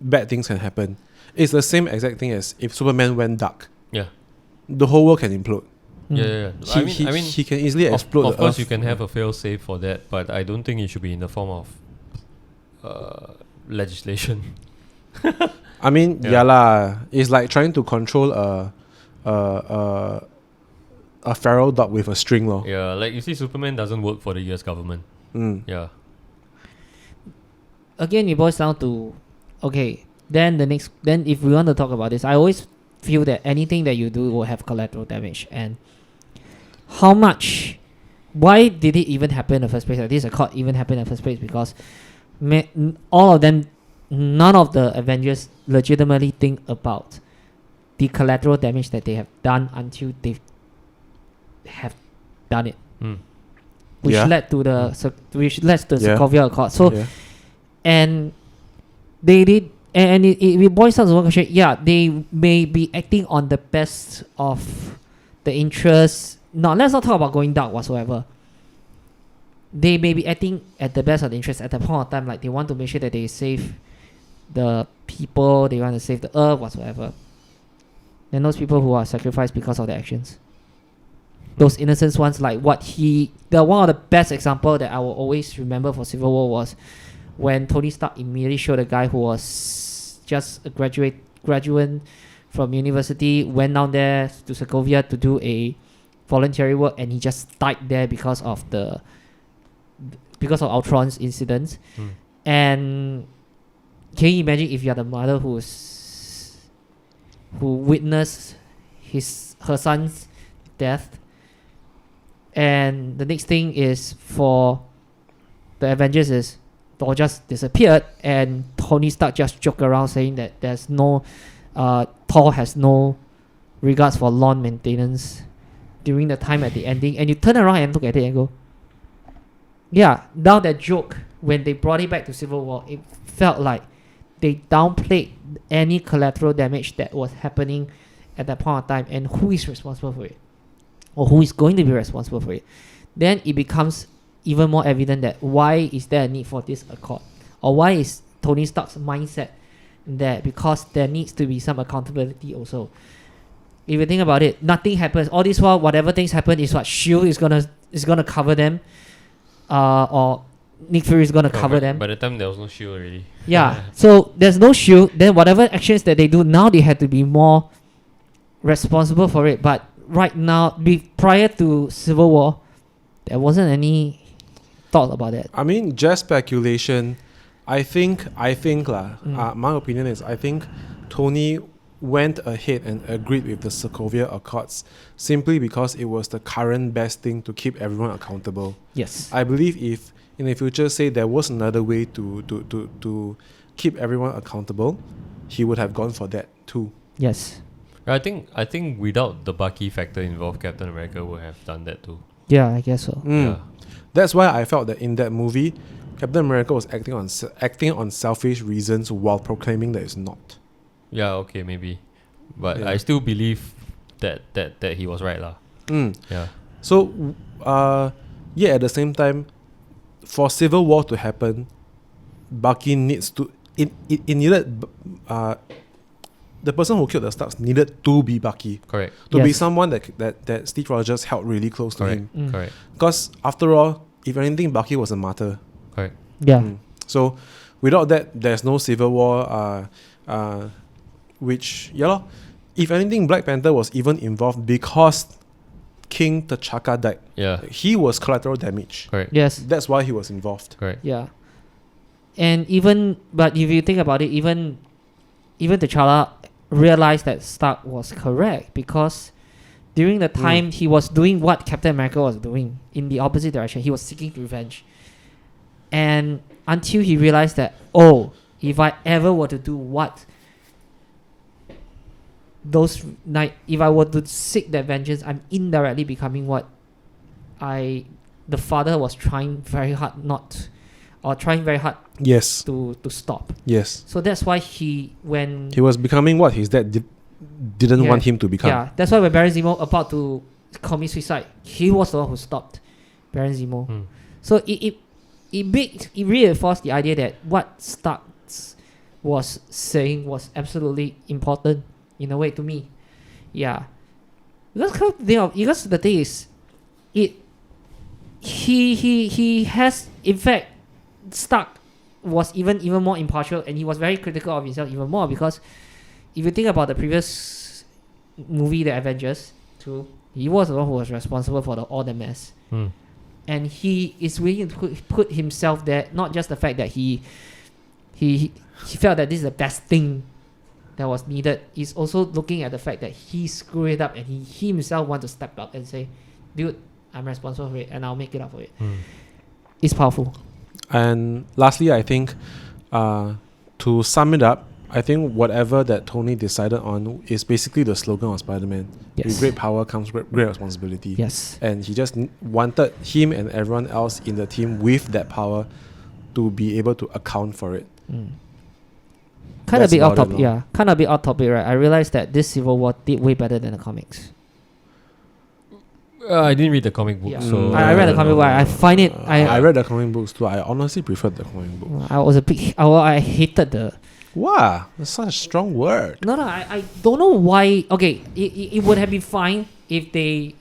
Speaker 3: bad things can happen. It's the same exact thing as if Superman went dark.
Speaker 1: Yeah.
Speaker 3: The whole world can implode.
Speaker 1: Yeah.
Speaker 3: He can easily explode.
Speaker 1: Of course, you can have a fail-safe for that, but I don't think it should be in the form of legislation.
Speaker 3: I mean,
Speaker 1: Yeah.
Speaker 3: lah. It's like trying to control a feral dog with a string, lor.
Speaker 1: Yeah, like you see, Superman doesn't work for the US government. Yeah.
Speaker 2: Again, it boils down to then if we want to talk about this, I always feel that anything that you do will have collateral damage. And why did it even happen in the first place? Like this accord even happened in the first place because all of them, none of the Avengers legitimately think about the collateral damage that they have done until they have done it, which led to the Sokovia Accord. So, and they did, and it boils down to one question. Yeah, they may be acting on the best of the interests. No, let's not talk about going dark whatsoever. they may be acting at the best of the interest at that point of time, like they want to make sure that they save the people, they want to save the earth, whatsoever. Then those people who are sacrificed because of their actions, those innocent ones, like one of the best example that I will always remember for Civil War was when Tony Stark immediately showed a guy who was just a graduate from university, went down there to Sokovia to do a voluntary work, and he just died there because of Ultron's incidents. And can you imagine if you are the mother who witnessed her son's death, and the next thing is for the Avengers is Thor just disappeared, and Tony Stark just joked around saying that there's no Thor has no regards for lawn maintenance during the time at the ending, and you turn around and look at it and go, yeah, now that joke, when they brought it back to Civil War, it felt like they downplayed any collateral damage that was happening at that point of time, and who is responsible for it, or who is going to be responsible for it. Then it becomes even more evident that why is there a need for this accord, or why is Tony Stark's mindset there, because there needs to be some accountability also. If you think about it, nothing happens. All this while, whatever things happen is what S.H.I.E.L.D. is gonna cover them, or Nick Fury is gonna cover them.
Speaker 1: By the time there was no S.H.I.E.L.D. already.
Speaker 2: Yeah, so there's no S.H.I.E.L.D. Then whatever actions that they do now, they have to be more responsible for it. But right now, prior to Civil War, there wasn't any thought about that.
Speaker 3: I mean, just speculation. I think my opinion is, I think Tony went ahead and agreed with the Sokovia Accords simply because it was the current best thing to keep everyone accountable.
Speaker 2: Yes.
Speaker 3: I believe if in the future, say there was another way to keep everyone accountable, he would have gone for that too.
Speaker 2: Yes.
Speaker 1: I think without the Bucky factor involved, Captain America would have done that too.
Speaker 2: Yeah, I guess so.
Speaker 1: Yeah.
Speaker 3: That's why I felt that in that movie, Captain America was acting on selfish reasons while proclaiming that it's not.
Speaker 1: Yeah, okay, maybe. But
Speaker 3: Yeah.
Speaker 1: I still believe that he was right lah. Yeah.
Speaker 3: So, at the same time, for Civil War to happen, Bucky needs to... It needed... the person who killed the Starks needed to be Bucky.
Speaker 1: Correct.
Speaker 3: To be
Speaker 2: Yes.
Speaker 3: someone that Steve Rogers held really close to
Speaker 1: Correct.
Speaker 3: him.
Speaker 1: Correct.
Speaker 3: Because, after all, if anything, Bucky was a martyr.
Speaker 1: Correct.
Speaker 2: Yeah.
Speaker 3: So, without that, there's no Civil War, which, if anything, Black Panther was even involved because King T'Chaka died.
Speaker 1: Yeah.
Speaker 3: He was collateral damage.
Speaker 1: Correct.
Speaker 2: Yes.
Speaker 3: That's why he was involved.
Speaker 1: Correct.
Speaker 2: Yeah. And but if you think about it, even T'Challa realized that Stark was correct, because during the time he was doing what Captain America was doing in the opposite direction, he was seeking revenge. And until he realized that, if I ever were to do what if I were to seek that vengeance, I'm indirectly becoming what the father was trying very hard
Speaker 3: Yes.
Speaker 2: to stop.
Speaker 3: Yes.
Speaker 2: So that's why he
Speaker 3: was becoming what his dad didn't want him to become.
Speaker 2: Yeah, that's why when Baron Zemo about to commit suicide, he was the one who stopped Baron Zemo. So it reinforced the idea that what Stark was saying was absolutely important in a way to me. Yeah. Because the thing is, he has, in fact, Stark was even more impartial, and he was very critical of himself even more, because if you think about the previous movie, The Avengers 2, he was the one who was responsible for all the mess. And he is willing to put himself there, not just the fact that he felt that this is the best thing that was needed. He's also looking at the fact that he screwed it up, and he himself wants to step up and say, dude, I'm responsible for it, and I'll make it up for it. It's powerful.
Speaker 3: And lastly, I think to sum it up, I think whatever that Tony decided on is basically the slogan of Spider-Man.
Speaker 2: Yes.
Speaker 3: With great power comes great responsibility.
Speaker 2: Yes.
Speaker 3: And he just wanted him and everyone else in the team with that power to be able to account for it.
Speaker 2: Kind of
Speaker 3: That's
Speaker 2: a bit off
Speaker 3: about it,
Speaker 2: topic.
Speaker 3: no?
Speaker 2: Yeah, kind of a bit off topic, right? I realized that this Civil War did way better than the comics.
Speaker 1: I didn't read the comic book,
Speaker 2: Yeah.
Speaker 1: so
Speaker 2: I read the comic book. I find it.
Speaker 3: I read the comic books too. I honestly preferred the comic book.
Speaker 2: I was a big. I hated the.
Speaker 3: Wow, that's such a strong word.
Speaker 2: No, I don't know why. Okay, it would have been fine if they.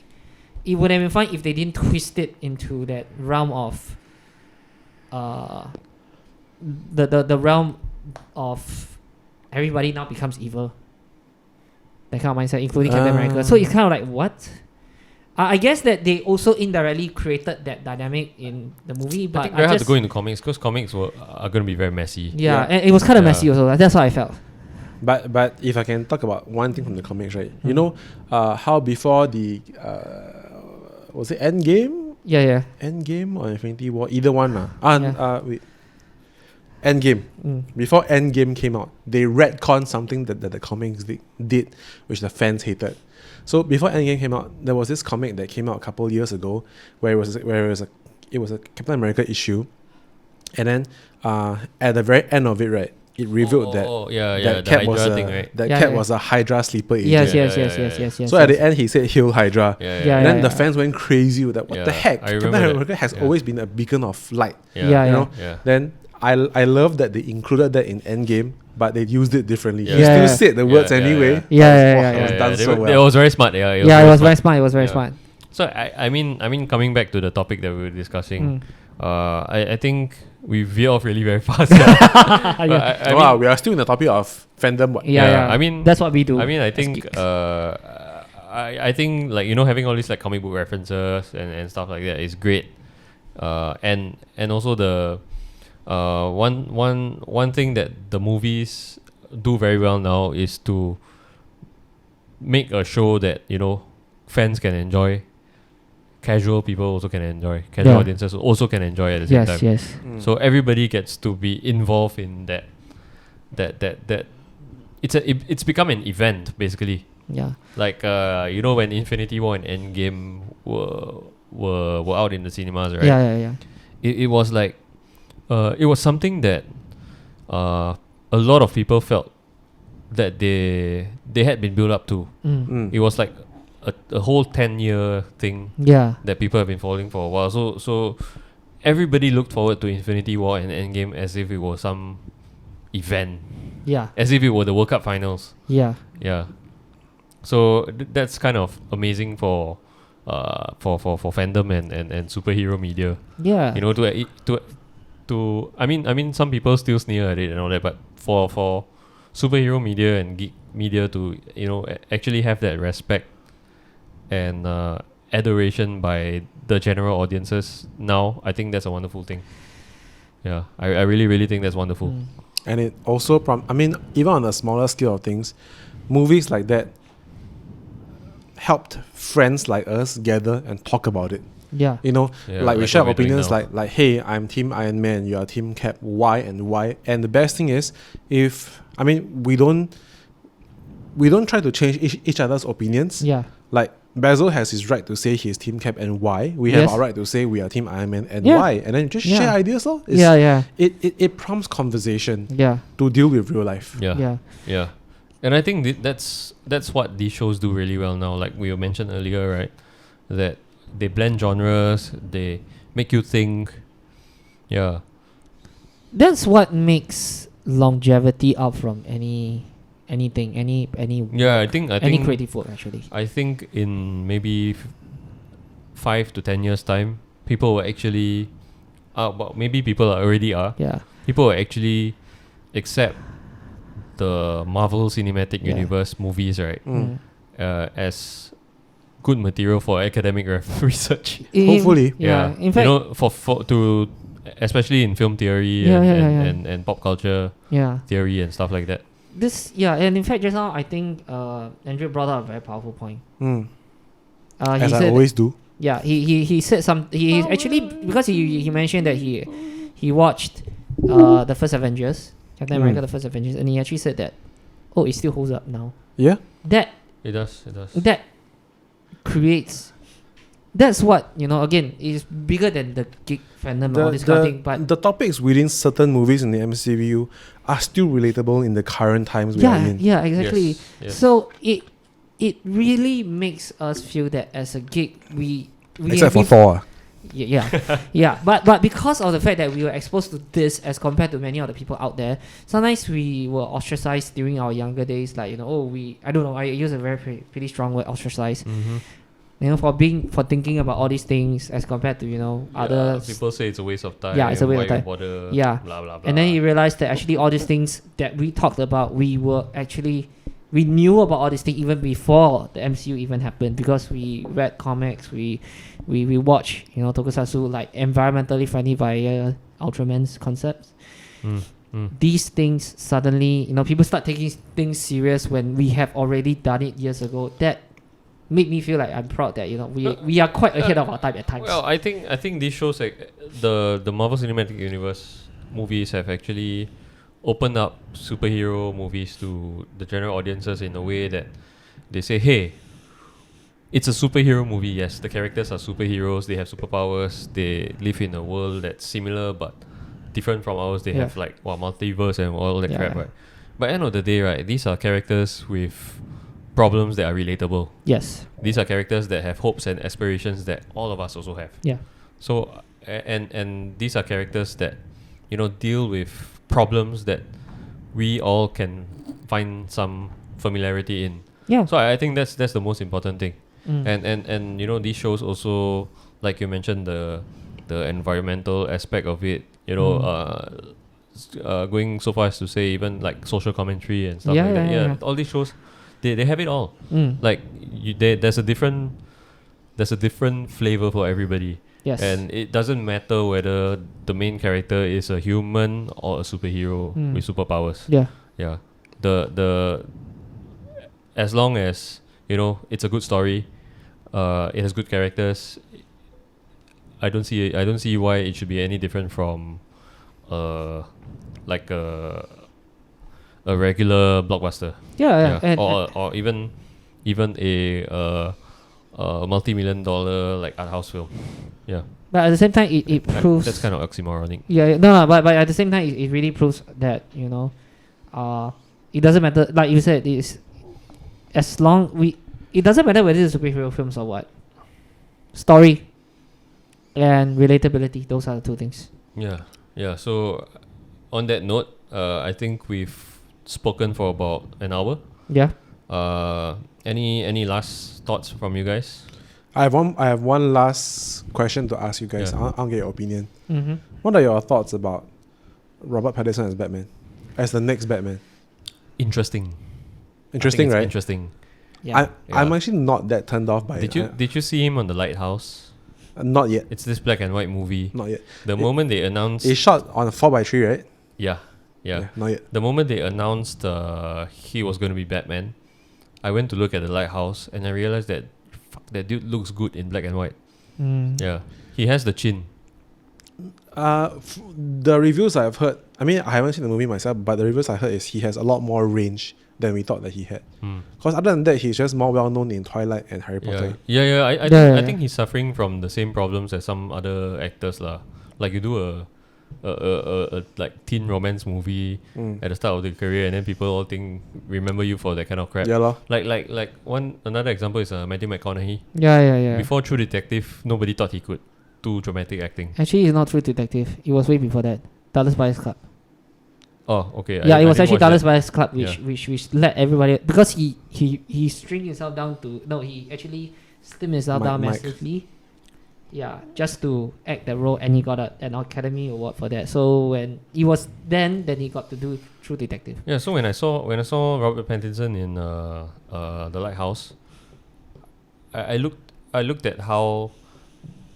Speaker 2: It would have been fine if they didn't twist it into that realm of. The realm of everybody now becomes evil. That kind of mindset, including Captain America. So it's kind of like what? I guess that they also indirectly created that dynamic in the movie, but
Speaker 1: I think very hard to go into comics because comics are going to be very messy.
Speaker 2: Yeah, and it was kind of messy also. That's how I felt.
Speaker 3: But if I can talk about one thing from the comics, right? You know, how before the was it Endgame?
Speaker 2: Yeah.
Speaker 3: Endgame or Infinity War? Either one, wait. Endgame. Before Endgame came out, they retconned something that the comics did, which the fans hated. So before Endgame came out, there was this comic that came out a couple years ago, where it was a Captain America issue, and then at the very end of it, right, it revealed that Cap was
Speaker 1: thing, right?
Speaker 3: Cap was a Hydra sleeper agent.
Speaker 2: Yes.
Speaker 3: So at the end, he said "Hail Hydra,"
Speaker 2: And
Speaker 3: then the fans went crazy with that. What the heck? Captain America has always been a beacon of light. You know. Then I love that they included that in Endgame, but they used it differently. He still said the words anyway.
Speaker 2: It
Speaker 3: was done so well.
Speaker 1: It was very smart.
Speaker 2: It was very smart. It was very smart.
Speaker 1: So I mean, coming back to the topic that we were discussing, I think we veer off really very fast.
Speaker 3: Wow, we are still in the topic of fandom. What?
Speaker 2: Yeah.
Speaker 1: I mean,
Speaker 2: that's what we do.
Speaker 1: I mean, I think I think like having all these like comic book references and stuff like that is great. And also the one thing that the movies do very well now is to make a show that fans can enjoy, casual people also can enjoy, casual audiences also can enjoy at the same time.
Speaker 2: Yes.
Speaker 1: So everybody gets to be involved in that. It's become an event basically.
Speaker 2: Yeah.
Speaker 1: Like when Infinity War and Endgame were out in the cinemas, right?
Speaker 2: Yeah.
Speaker 1: It was like it was something that a lot of people felt that they had been built up to. It was like a whole 10-year thing that people have been following for a while. So everybody looked forward to Infinity War and Endgame as if it was some event.
Speaker 2: Yeah.
Speaker 1: As if it were the World Cup finals.
Speaker 2: Yeah.
Speaker 1: Yeah. So that's kind of amazing for fandom and superhero media.
Speaker 2: Yeah.
Speaker 1: To I mean some people still sneer at it and all that, but for superhero media and geek media to actually have that respect and adoration by the general audiences now, I think that's a wonderful thing. Yeah, I really think that's wonderful.
Speaker 3: And it also even on a smaller scale of things, movies like that helped friends like us gather and talk about it.
Speaker 2: Yeah.
Speaker 3: Like we share opinions like hey, I'm Team Iron Man, you are Team Cap, why and why. And the best thing is we don't try to change each other's opinions.
Speaker 2: Yeah.
Speaker 3: Like Basil has his right to say he's Team Cap and why. We have our right to say we are Team Iron Man and why. And then just share ideas. It prompts conversation to deal with real life.
Speaker 1: Yeah. And I think that's what these shows do really well now. Like we mentioned earlier, right? That they blend genres, they make you think. Yeah.
Speaker 2: That's what makes longevity up from anything, any
Speaker 1: I think
Speaker 2: any creative work actually.
Speaker 1: I think in maybe 5 to 10 years time, people will actually maybe people already are.
Speaker 2: Yeah.
Speaker 1: People will actually accept the Marvel Cinematic Universe movies, right? As good material for academic research.
Speaker 3: Hopefully.
Speaker 2: Yeah. In fact,
Speaker 1: for to especially in film theory and pop culture theory and stuff like that.
Speaker 2: And in fact just now I think Andric brought up a very powerful point.
Speaker 3: As I always do.
Speaker 2: Yeah, he said he actually, because he mentioned that he watched the first Avengers, Captain America the first Avengers, and he actually said that it still holds up now.
Speaker 3: Yeah.
Speaker 2: That
Speaker 1: it does.
Speaker 2: That creates, that's what, again, is bigger than the geek fandom and all this kind of thing. But
Speaker 3: the topics within certain movies in the MCU are still relatable in the current times we are in.
Speaker 2: Yeah, exactly.
Speaker 1: Yes.
Speaker 2: So it it really makes us feel that as a geek, we
Speaker 3: Except for Thor.
Speaker 2: yeah. But because of the fact that we were exposed to this as compared to many other people out there, sometimes we were ostracized during our younger days. Like, I don't know. I use a very pretty strong word, ostracized. For thinking about all these things as compared to other
Speaker 1: people say it's a waste of time.
Speaker 2: Yeah, it's a waste of time.
Speaker 1: Bother,
Speaker 2: yeah,
Speaker 1: blah blah blah.
Speaker 2: And then you realize that actually all these things that we talked about, we knew about all these things even before the MCU even happened, because we read comics, we watch tokusatsu, like environmentally friendly via Ultraman's concepts. These things suddenly, people start taking things serious when we have already done it years ago. That made me feel like I'm proud that we are quite ahead of our time at times.
Speaker 1: Well, I think this shows like the Marvel Cinematic Universe movies have actually opened up superhero movies to the general audiences in a way that they say, hey, it's a superhero movie. Yes, the characters are superheroes, they have superpowers, they live in a world that's similar but different from ours. They have like multiverse and all that crap, right? But at the end of the day, right, these are characters with problems that are relatable.
Speaker 2: Yes.
Speaker 1: These are characters that have hopes and aspirations that all of us also have.
Speaker 2: Yeah.
Speaker 1: So and these are characters that deal with problems that we all can find some familiarity in.
Speaker 2: Yeah.
Speaker 1: So I think that's the most important thing. And these shows also, like you mentioned, the environmental aspect of it, going so far as to say even like social commentary and stuff like that. Yeah, all these shows, they have it all. Like there's a different flavor for everybody.
Speaker 2: Yes.
Speaker 1: And it doesn't matter whether the main character is a human or a superhero with superpowers.
Speaker 2: Yeah.
Speaker 1: Yeah. The as long as it's a good story, it has good characters. I don't see why it should be any different from like a regular blockbuster.
Speaker 2: Yeah.
Speaker 1: Or even a multi-million-dollar like art house film. Yeah.
Speaker 2: But at the same time, it proves
Speaker 1: that's kind of oxymoronic.
Speaker 2: Yeah. No. But at the same time, it really proves that it doesn't matter. Like you said, it doesn't matter whether it's superhero films or what. Story and relatability. Those are the two things.
Speaker 1: Yeah. So on that note, I think we've spoken for about an hour.
Speaker 2: Yeah.
Speaker 1: Any last thoughts from you guys?
Speaker 3: I have one last question to ask you guys.
Speaker 1: Yeah.
Speaker 3: I'll get your opinion.
Speaker 2: Mm-hmm.
Speaker 3: What are your thoughts about Robert Pattinson as Batman, as the next Batman?
Speaker 1: Interesting,
Speaker 3: right?
Speaker 1: Interesting.
Speaker 2: Yeah.
Speaker 3: I'm actually not that turned off by it.
Speaker 1: Did you see him on The Lighthouse?
Speaker 3: Not yet.
Speaker 1: It's this black and white movie.
Speaker 3: Not yet.
Speaker 1: The moment they announced,
Speaker 3: it's shot on a 4x3, right?
Speaker 1: Yeah.
Speaker 3: Not yet.
Speaker 1: The moment they announced he was going to be Batman, I went to look at The Lighthouse and I realized that that dude looks good in black and white. Yeah, he has the chin.
Speaker 3: The reviews I've heard, I mean, I haven't seen the movie myself, but the reviews I heard is he has a lot more range than we thought that he had. Because other than that, he's just more well known in Twilight and Harry Potter.
Speaker 1: I think he's suffering from the same problems as some other actors lah. Like you do a like teen romance movie at the start of the career, and then people all remember you for that kind of crap.
Speaker 3: Yeah, lor.
Speaker 1: Like another example is Matthew McConaughey.
Speaker 2: Yeah.
Speaker 1: Before True Detective, nobody thought he could do dramatic acting.
Speaker 2: Actually, it's not True Detective. It was way before that. Dallas Buyers Club.
Speaker 1: Oh, okay.
Speaker 2: Yeah, it was actually Dallas Buyers Club, which let everybody, because he stringed himself down to he actually slimmed himself down massively. Yeah, just to act that role, and he got an Academy Award for that. So when he was then he got to do True Detective.
Speaker 1: Yeah, so when I saw Robert Pattinson in The Lighthouse, I looked at how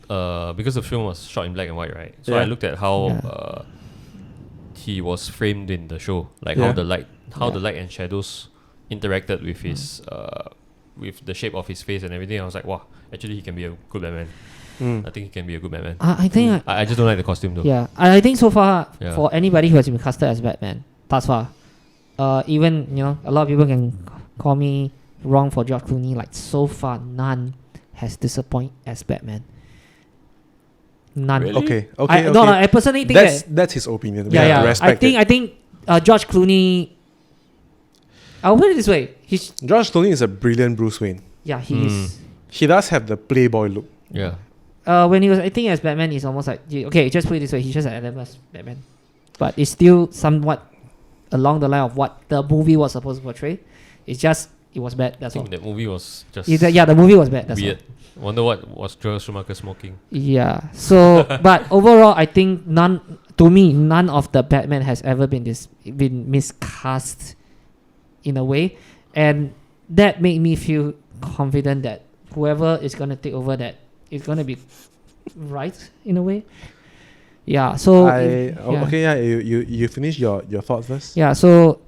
Speaker 1: because the film was shot in black and white, right? So I looked at how he was framed in the show, like how the light and shadows interacted with his with the shape of his face and everything. I was like, wow, actually he can be a good Batman. I think he can be a good Batman.
Speaker 2: I think
Speaker 1: I just don't like the costume though.
Speaker 2: Yeah, I think so far for anybody who has been casted as Batman thus far, even a lot of people can call me wrong for George Clooney. Like so far, none has disappointed as Batman. None.
Speaker 1: Really?
Speaker 3: Okay.
Speaker 2: No, I personally think
Speaker 3: that's his opinion.
Speaker 2: Yeah.
Speaker 3: Respect
Speaker 2: I think George Clooney I'll put it this way.
Speaker 3: George Clooney is a brilliant Bruce Wayne.
Speaker 2: Yeah, he is.
Speaker 3: He does have the playboy look.
Speaker 1: Yeah.
Speaker 2: When he was acting as Batman, it's almost like okay. Just put it this way: he's just an Adam's Batman, but it's still somewhat along the line of what the movie was supposed to portray. It's just it was bad.
Speaker 1: I
Speaker 2: That's all.
Speaker 1: think that movie was just
Speaker 2: The movie was bad. That's
Speaker 1: weird. Wonder what was Joel Schumacher smoking.
Speaker 2: all. Yeah. So, but overall, I think none of the Batman has ever been miscast in a way, and that made me feel confident that whoever is gonna take over that is gonna be right in a way. Yeah. So
Speaker 3: You finish your thoughts first.
Speaker 2: Yeah. So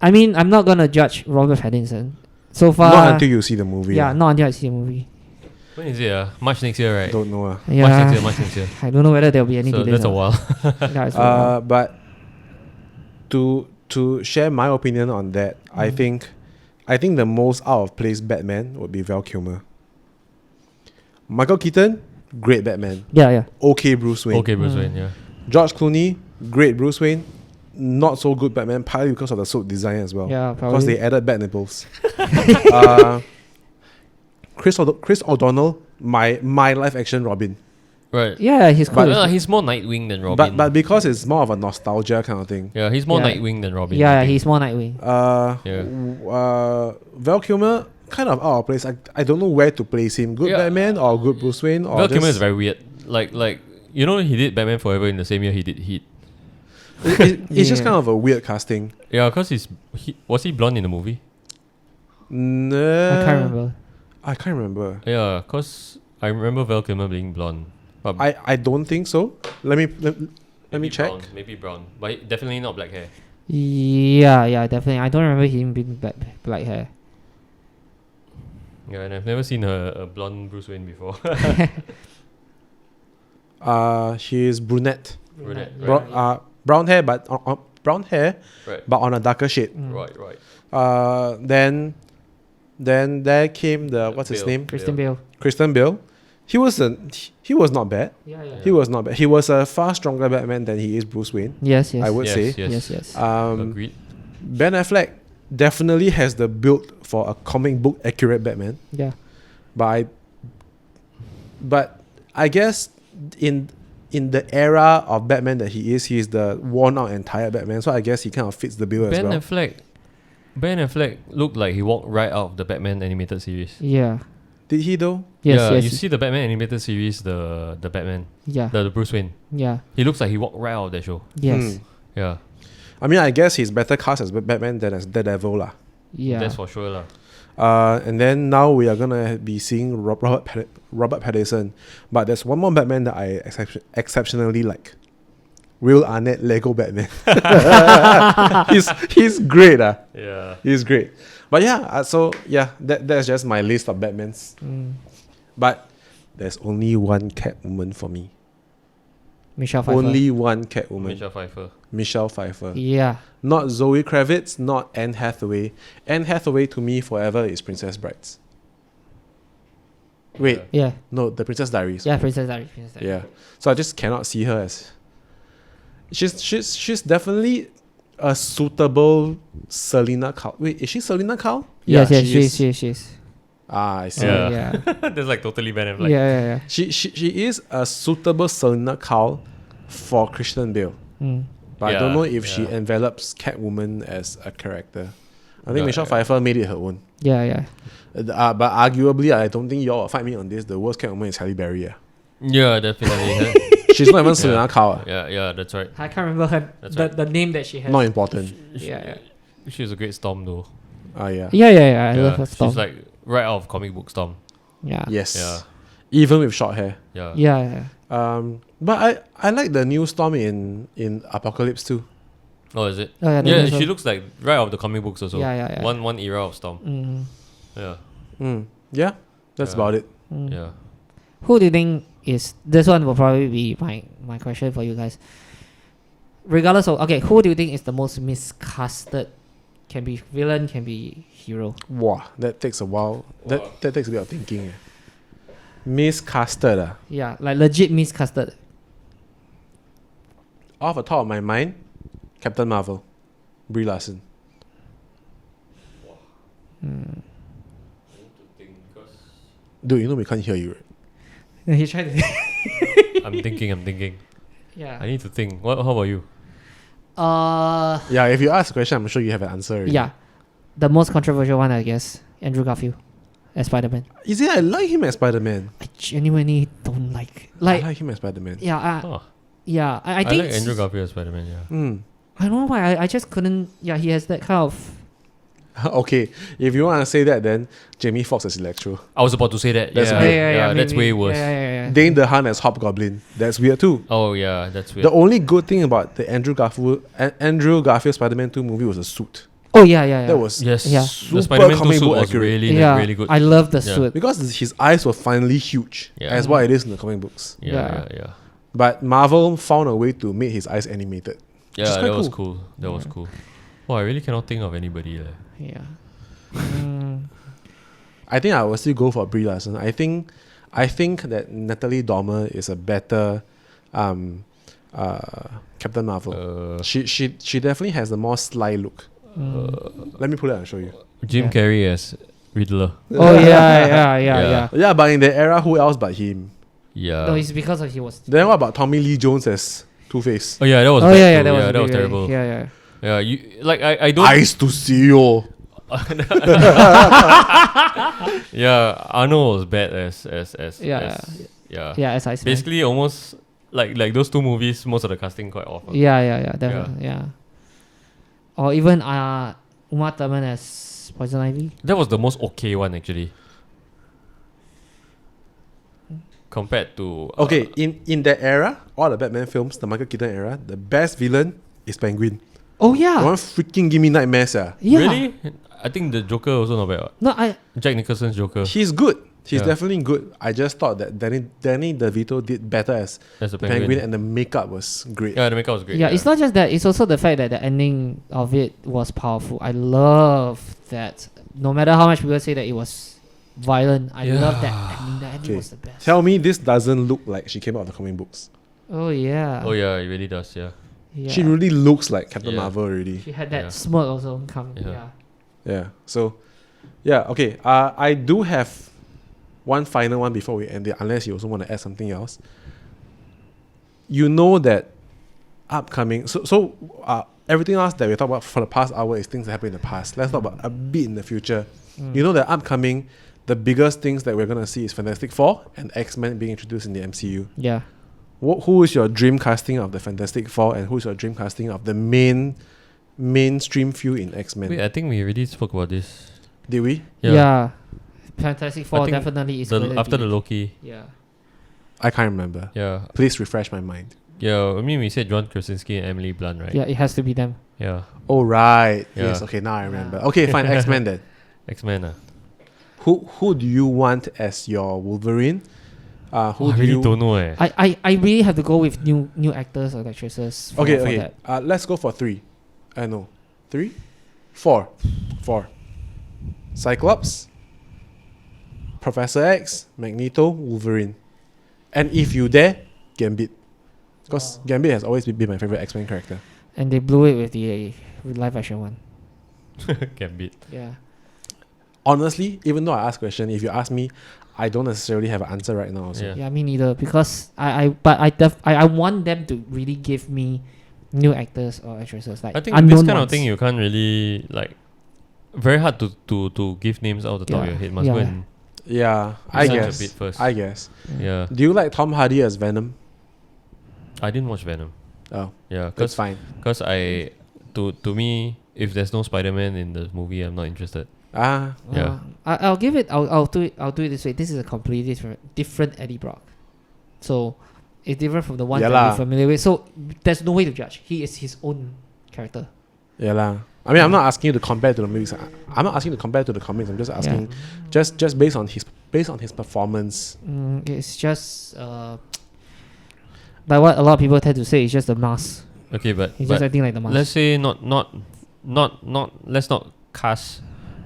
Speaker 2: I mean, I'm not gonna judge Robert Pattinson so far.
Speaker 3: Not until you see the movie.
Speaker 2: Yeah, not until I see the movie.
Speaker 1: When is it? March next year, right?
Speaker 3: Don't know.
Speaker 2: Yeah.
Speaker 1: March next year.
Speaker 2: I don't know whether there'll be any
Speaker 1: So
Speaker 2: delays.
Speaker 1: that's a while.
Speaker 2: Yeah, it's a while.
Speaker 3: But to share my opinion on that, I think the most out of place Batman would be Val Kilmer. Michael Keaton, great Batman.
Speaker 2: Yeah.
Speaker 3: Okay Bruce Wayne.
Speaker 1: Okay, Bruce Wayne, yeah.
Speaker 3: George Clooney, great Bruce Wayne. Not so good Batman, partly because of the suit design as well.
Speaker 2: Yeah,
Speaker 3: Because
Speaker 2: probably.
Speaker 3: they added bat nipples. Chris O'Donnell, my live action Robin.
Speaker 1: Right.
Speaker 2: Yeah, he's cool.
Speaker 1: But he's more Nightwing than Robin.
Speaker 3: But because it's more of a nostalgia kind of thing.
Speaker 1: yeah, he's more
Speaker 2: Yeah.
Speaker 1: Nightwing than Robin. I
Speaker 2: Yeah,
Speaker 1: think.
Speaker 2: he's more Nightwing.
Speaker 3: Val Kilmer, kind of out of place. I don't know where to place him. Good
Speaker 1: Yeah.
Speaker 3: Batman or good Bruce Wayne? Or
Speaker 1: Val Kilmer
Speaker 3: just-
Speaker 1: is very weird. Like you know, he did Batman Forever in the same year he did Heat.
Speaker 3: It's just
Speaker 2: Yeah.
Speaker 3: kind of a weird casting.
Speaker 1: Yeah, because was he blonde in the movie?
Speaker 2: I can't remember.
Speaker 3: I can't remember.
Speaker 1: Yeah, because I remember Val Kilmer being blonde. But
Speaker 3: I don't think so. Let me
Speaker 1: maybe
Speaker 3: check.
Speaker 1: brown, maybe brown, but definitely not black hair.
Speaker 2: Yeah, definitely. I don't remember him being black hair.
Speaker 1: Yeah, and I've never seen a blonde Bruce Wayne before.
Speaker 3: She is brunette.
Speaker 1: Brunette, right.
Speaker 3: Brown hair, but brown hair,
Speaker 1: Right.
Speaker 3: but on a darker shade.
Speaker 1: Right.
Speaker 3: Then there came the what's his
Speaker 1: Bale.
Speaker 3: name?
Speaker 2: Christian Bale.
Speaker 3: Christian Bale. He was not bad.
Speaker 2: Yeah.
Speaker 3: He was not bad. He was a far stronger Batman than he is Bruce Wayne.
Speaker 2: Yes.
Speaker 3: I would say.
Speaker 2: Yes.
Speaker 1: Agreed.
Speaker 3: Ben Affleck definitely has the build for a comic book accurate Batman.
Speaker 2: Yeah.
Speaker 3: But I guess in the era of Batman that he is the worn out and tired Batman. So I guess he kind of fits the bill as well.
Speaker 1: Ben Affleck looked like he walked right out of the Batman animated series.
Speaker 2: Yeah.
Speaker 3: Did he though?
Speaker 2: Yes.
Speaker 1: You see the Batman animated series, the Batman,
Speaker 2: Yeah.
Speaker 1: the Bruce Wayne.
Speaker 2: Yeah.
Speaker 1: He looks like he walked right out of that show.
Speaker 2: Yes.
Speaker 1: Yeah,
Speaker 3: I mean, I guess he's better cast as Batman than as Daredevil lah.
Speaker 2: Yeah.
Speaker 1: that's for sure lah.
Speaker 3: And then now we are gonna be seeing Robert Pattinson, but there's one more Batman that I exceptionally like. Will Arnett Lego Batman. he's great.
Speaker 1: Yeah.
Speaker 3: He's great. But that's just my list of Batmans. But there's only one Catwoman for me.
Speaker 2: Michelle Pfeiffer.
Speaker 3: Only one Catwoman.
Speaker 1: Michelle Pfeiffer.
Speaker 2: Yeah.
Speaker 3: Not Zoe Kravitz, not Anne Hathaway. Anne Hathaway to me forever is Princess Brides. Wait,
Speaker 2: Yeah.
Speaker 3: no, the Princess Diaries.
Speaker 2: Yeah. Princess Diaries.
Speaker 3: Yeah. So I just cannot see her as. She's definitely a suitable Selena Kyle. Wait, is she Selena Kyle?
Speaker 2: Yes.
Speaker 3: she is.
Speaker 2: She is.
Speaker 3: I see.
Speaker 1: Yeah.
Speaker 2: Yeah.
Speaker 1: That's like totally Ben Affleck.
Speaker 2: Yeah.
Speaker 3: She is a suitable Selena Kyle for Christian Bale. But I don't know if she envelops Catwoman as a character. I think Michelle Pfeiffer made it her own.
Speaker 2: Yeah.
Speaker 3: But arguably, I don't think y'all will fight me on this. The worst Catwoman is Halle Berry.
Speaker 1: Yeah, definitely.
Speaker 3: She's not even Selena Kyle.
Speaker 1: Yeah, that's right.
Speaker 2: I can't remember her
Speaker 1: That's
Speaker 2: the name that she has.
Speaker 3: Not important.
Speaker 2: Yeah.
Speaker 1: She's a great Storm though.
Speaker 3: Yeah.
Speaker 2: I love her stuff.
Speaker 1: She's like right out of comic book Storm.
Speaker 2: Yeah.
Speaker 3: Yes.
Speaker 1: Yeah.
Speaker 3: Even with short hair.
Speaker 1: Yeah.
Speaker 2: Yeah.
Speaker 3: But I like the new Storm in Apocalypse too.
Speaker 1: Oh, is it?
Speaker 2: Oh, yeah,
Speaker 1: Yeah,
Speaker 2: also.
Speaker 1: she looks like right out of the comic books also.
Speaker 2: Yeah.
Speaker 1: One era of Storm. Yeah.
Speaker 3: Yeah, that's about it.
Speaker 1: Yeah.
Speaker 2: Who do you think is this one will probably be my question for you guys. Regardless of who do you think is the most miscasted? Can be villain, can be hero.
Speaker 3: Wow, that takes a while. That takes a bit of thinking. Miscasted.
Speaker 2: Yeah, like legit miscasted.
Speaker 3: Off the top of my mind, Captain Marvel, Brie Larson. Dude, you know we can't hear you, right?
Speaker 2: He tried to.
Speaker 1: I'm thinking.
Speaker 2: Yeah.
Speaker 1: I need to think. How about you?
Speaker 3: Yeah, if you ask a question, I'm sure you have an answer already.
Speaker 2: Yeah. The most controversial one, I guess, Andrew Garfield as Spider-Man.
Speaker 3: Is it? I like him as Spider-Man.
Speaker 2: I genuinely don't like.
Speaker 3: I like him as Spider-Man.
Speaker 2: Yeah. I think
Speaker 1: like Andrew Garfield as Spider-Man. Yeah.
Speaker 2: I don't know why. I just couldn't. Yeah, he has that kind of.
Speaker 3: Okay, if you want to say that, then Jamie Foxx as Electro.
Speaker 1: I was about to say that.
Speaker 3: That's
Speaker 1: yeah,
Speaker 3: weird.
Speaker 1: that's way worse.
Speaker 2: Yeah.
Speaker 3: Dane DeHaan as Hobgoblin. That's weird too.
Speaker 1: Oh yeah, that's weird.
Speaker 3: The only good thing about the Andrew Garfield Spider-Man 2 movie was the suit.
Speaker 2: Oh yeah.
Speaker 3: That was
Speaker 1: Yes,
Speaker 3: super
Speaker 1: the Spider-Man 2
Speaker 3: comic
Speaker 1: suit
Speaker 3: book
Speaker 1: was
Speaker 3: accurate.
Speaker 1: really good.
Speaker 2: I love the
Speaker 1: Yeah.
Speaker 2: suit.
Speaker 3: Because his eyes were finally huge,
Speaker 1: Yeah.
Speaker 3: as what it is in the comic books.
Speaker 1: Yeah.
Speaker 3: But Marvel found a way to make his eyes animated.
Speaker 1: Yeah,
Speaker 3: is quite
Speaker 1: that was
Speaker 3: cool.
Speaker 1: cool. That was cool. Wow, I really cannot think of anybody.
Speaker 2: Yeah.
Speaker 3: I think I will still go for Brie Larson. I think that Natalie Dormer is a better Captain Marvel. She definitely has a more sly look. Let me pull it out and show you.
Speaker 1: Jim
Speaker 2: Yeah.
Speaker 1: Carrey as Riddler.
Speaker 2: Oh yeah.
Speaker 3: Yeah, but in the era, who else but him?
Speaker 1: Yeah.
Speaker 2: No, it's because of he was.
Speaker 3: Then what about Tommy Lee Jones as Two-Face?
Speaker 1: Oh yeah, that was.
Speaker 2: Oh
Speaker 1: bad
Speaker 2: yeah,
Speaker 1: too.
Speaker 2: that was
Speaker 1: that was
Speaker 2: really-
Speaker 1: terrible.
Speaker 2: Yeah.
Speaker 1: Yeah, you like I don't.
Speaker 3: Eyes to see you.
Speaker 1: Yeah, Arnold was bad as
Speaker 2: Yeah.
Speaker 1: yeah.
Speaker 2: Yeah, as I said.
Speaker 1: Basically, almost like those two movies, most of the casting quite off.
Speaker 2: Yeah, definitely. Yeah. Or even Uma Thurman as Poison Ivy.
Speaker 1: That was the most okay one actually. Compared to
Speaker 3: Okay, in that era, all the Batman films, the Michael Keaton era, the best villain is Penguin.
Speaker 2: Oh
Speaker 3: The
Speaker 2: yeah.
Speaker 3: one freaking give me nightmares.
Speaker 2: Yeah.
Speaker 1: Really, I think the Joker also not bad.
Speaker 2: No,
Speaker 1: Jack Nicholson's Joker
Speaker 3: He's good. He's
Speaker 1: Yeah.
Speaker 3: definitely good. I just thought that Danny DeVito did better as
Speaker 1: as a
Speaker 3: the
Speaker 1: penguin.
Speaker 3: Penguin, and the makeup was great.
Speaker 1: Yeah, the makeup was great.
Speaker 2: yeah, it's not just that. It's also the fact that the ending of it was powerful. I love that. No matter how much people say that it was violent, I love that ending. The ending
Speaker 3: Okay.
Speaker 2: was the best.
Speaker 3: Tell me this doesn't look like she came out of the comic books.
Speaker 2: Oh yeah.
Speaker 1: Oh yeah, it really does. Yeah.
Speaker 2: Yeah.
Speaker 3: She really looks like Captain
Speaker 1: Yeah.
Speaker 3: Marvel already.
Speaker 2: She had that
Speaker 1: Yeah.
Speaker 2: smirk also come.
Speaker 1: Yeah.
Speaker 2: Yeah.
Speaker 3: Yeah. So, yeah. Okay. I do have one final one before we end it. Unless you also want to add something else. You know that upcoming. So everything else that we talk about for the past hour is things that happened in the past. Let's talk about a bit in the future. You know that upcoming, the biggest things that we're gonna see is Fantastic Four and X-Men being introduced in the MCU.
Speaker 2: Yeah.
Speaker 3: Who is your dream casting of the Fantastic Four, and who is your dream casting of the mainstream few in X-Men?
Speaker 1: Wait, I think we already spoke about this.
Speaker 3: Did we?
Speaker 2: Yeah. Fantastic
Speaker 1: I
Speaker 2: Four
Speaker 1: think
Speaker 2: definitely is gonna
Speaker 1: After
Speaker 2: be-
Speaker 1: the Loki.
Speaker 2: Yeah.
Speaker 3: I can't remember.
Speaker 1: Yeah.
Speaker 3: Please refresh my mind.
Speaker 1: Yeah, I mean we said John Krasinski and Emily Blunt, right?
Speaker 2: Yeah, it has to be them.
Speaker 1: Yeah.
Speaker 3: Oh right.
Speaker 1: Yeah.
Speaker 3: Yes. Okay. Now I remember.
Speaker 2: Yeah.
Speaker 3: Okay. Fine. X-Men then.
Speaker 1: X-Men.
Speaker 3: Who do you want as your Wolverine? Who
Speaker 1: I
Speaker 3: do
Speaker 1: really
Speaker 3: you?
Speaker 1: don't know.
Speaker 2: I really have to go with new actors or actresses. For
Speaker 3: Okay.
Speaker 2: that.
Speaker 3: Let's go for 3. I know. 3, 4. Cyclops, Professor X, Magneto, Wolverine, and if you dare, Gambit, because Gambit has always been my favorite X-Men character.
Speaker 2: And they blew it with the live action one.
Speaker 1: Gambit.
Speaker 2: Yeah.
Speaker 3: Honestly, even though I ask question, if you ask me, I don't necessarily have an answer right now. Also.
Speaker 1: Yeah.
Speaker 2: Yeah, me neither. Because I want them to really give me new actors or actresses like
Speaker 1: I think
Speaker 2: unknown
Speaker 1: this kind of
Speaker 2: ones.
Speaker 1: thing you can't really like. Very hard to give names out of the top of
Speaker 2: Yeah.
Speaker 1: your head. Must go
Speaker 2: Yeah.
Speaker 1: and
Speaker 3: Yeah, I
Speaker 1: research
Speaker 3: guess.
Speaker 1: a bit first.
Speaker 3: I guess.
Speaker 1: Yeah.
Speaker 3: Do you like Tom Hardy as Venom?
Speaker 1: I didn't watch Venom.
Speaker 3: Oh,
Speaker 1: Yeah,
Speaker 3: that's fine.
Speaker 1: Because I, to me, if there's no Spider-Man in the movie, I'm not interested.
Speaker 3: Ah,
Speaker 1: Yeah.
Speaker 2: I'll give it. I'll do it. I'll do it this way. This is a completely different Eddie Brock. So it's different from the one
Speaker 3: Yeah
Speaker 2: that
Speaker 3: lah.
Speaker 2: we're familiar with. So there's no way to judge. He is his own character.
Speaker 3: yeah lah. I mean, I'm not asking you to compare to the movies. I'm not asking you to compare to the comics. I'm just asking, just based on his performance.
Speaker 2: It's just like what a lot of people tend to say. It's just the mask.
Speaker 1: Okay, but
Speaker 2: He's just acting like the mask.
Speaker 1: let's say let's not cast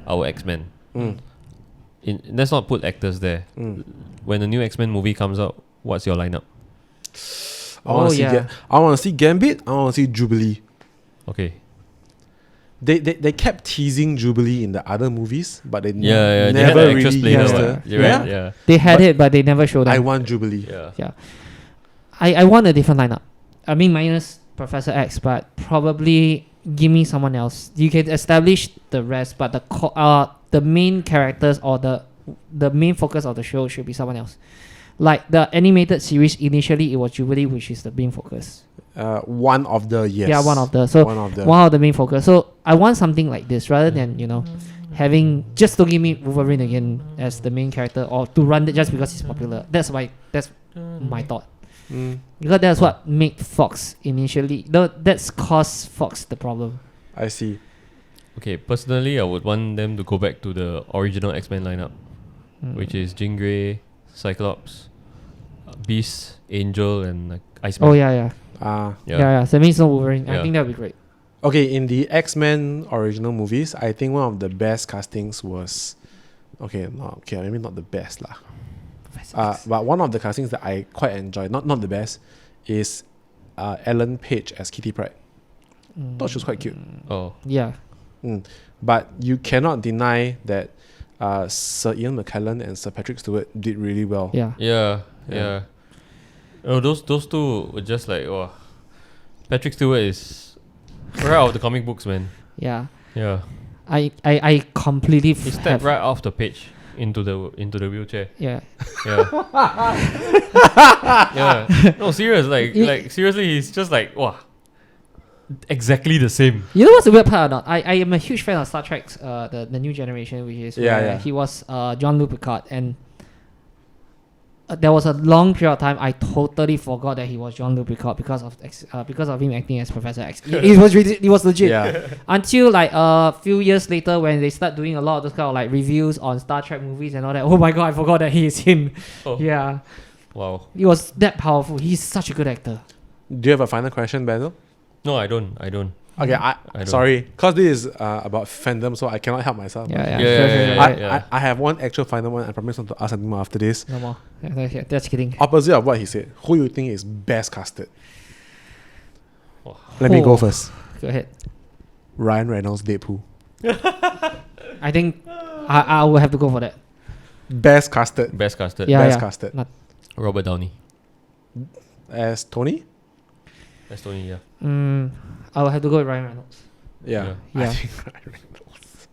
Speaker 1: our X-Men.
Speaker 3: Mm.
Speaker 1: Let's not put actors there.
Speaker 3: Mm.
Speaker 1: When the new X-Men movie comes out, what's your lineup?
Speaker 3: I want to see.
Speaker 2: yeah.
Speaker 3: I want to see Gambit. I want to see Jubilee.
Speaker 1: Okay.
Speaker 3: they kept teasing Jubilee in the other movies, but they
Speaker 1: They had
Speaker 3: never
Speaker 1: the actress
Speaker 3: really
Speaker 1: play
Speaker 3: used
Speaker 1: her.
Speaker 3: her.
Speaker 1: You're right, yeah.
Speaker 2: They had
Speaker 3: But
Speaker 2: it, but they never showed
Speaker 3: I
Speaker 2: them.
Speaker 3: want Jubilee.
Speaker 1: Yeah.
Speaker 2: I want a different lineup. I mean, minus Professor X, but probably give me someone else. You can establish the rest, but the main characters or the main focus of the show should be someone else. Like the animated series, initially it was Jubilee, which is the main focus.
Speaker 3: One of the
Speaker 2: One of the one of the main focus. So I want something like this rather than having just to give me Wolverine again as the main character or to run it just because he's popular. That's my thought. Because that's what made Fox initially. That's caused Fox the problem.
Speaker 3: I see.
Speaker 1: Okay, personally, I would want them to go back to the original X-Men lineup, which is Jean Grey, Cyclops, Beast, Angel, and Iceman.
Speaker 2: Oh yeah. So that means no Wolverine. I
Speaker 1: Yeah.
Speaker 2: think that would be great.
Speaker 3: Okay, in the X-Men original movies, I think one of the best castings was maybe not the best lah. But one of the castings that I quite enjoyed, not the best, is Ellen Page as Kitty Pryde. Thought she was quite cute.
Speaker 1: Oh.
Speaker 2: Yeah.
Speaker 3: But you cannot deny that Sir Ian McKellen and Sir Patrick Stewart did really well.
Speaker 1: Yeah. Oh, those two were just like, wow. Patrick Stewart is right out of the comic books, man.
Speaker 2: Yeah.
Speaker 1: Yeah.
Speaker 2: I completely
Speaker 1: He stepped right off the page into the wheelchair.
Speaker 2: Yeah.
Speaker 1: Yeah. Yeah. No, serious. Like seriously, he's just like, wow. Exactly the same.
Speaker 2: You know what's the weird part or not? I am a huge fan of Star Trek's the new generation, which is where he was Jean-Luc Picard, and there was a long period of time I totally forgot that he was Jean-Luc Picard because of him acting as Professor X. It was legit.
Speaker 3: Yeah.
Speaker 2: Until like a few years later when they start doing a lot of those kind of like reviews on Star Trek movies and all that. Oh my god, I forgot that he is him.
Speaker 1: Oh.
Speaker 2: Yeah.
Speaker 1: Wow.
Speaker 2: He was that powerful. He's such a good actor.
Speaker 3: Do you have a final question, Basil?
Speaker 1: No, I don't.
Speaker 3: Okay,
Speaker 1: I don't.
Speaker 3: Sorry, because this is about fandom, so I cannot help myself.
Speaker 1: Yeah.
Speaker 3: I have one actual final one. I promise not to ask anymore after this.
Speaker 2: No more. That's kidding.
Speaker 3: Opposite of what he said. Who you think is best casted?
Speaker 1: Oh.
Speaker 3: Let me go first.
Speaker 2: Go ahead.
Speaker 3: Ryan Reynolds, Deadpool.
Speaker 2: I think I will have to go for that.
Speaker 3: Best casted.
Speaker 2: Yeah,
Speaker 3: Best casted.
Speaker 1: Robert Downey.
Speaker 3: As Tony?
Speaker 1: That's Tony, yeah.
Speaker 2: I will have to go with Ryan Reynolds.
Speaker 3: Yeah.
Speaker 2: Yeah.
Speaker 3: I think Ryan Reynolds.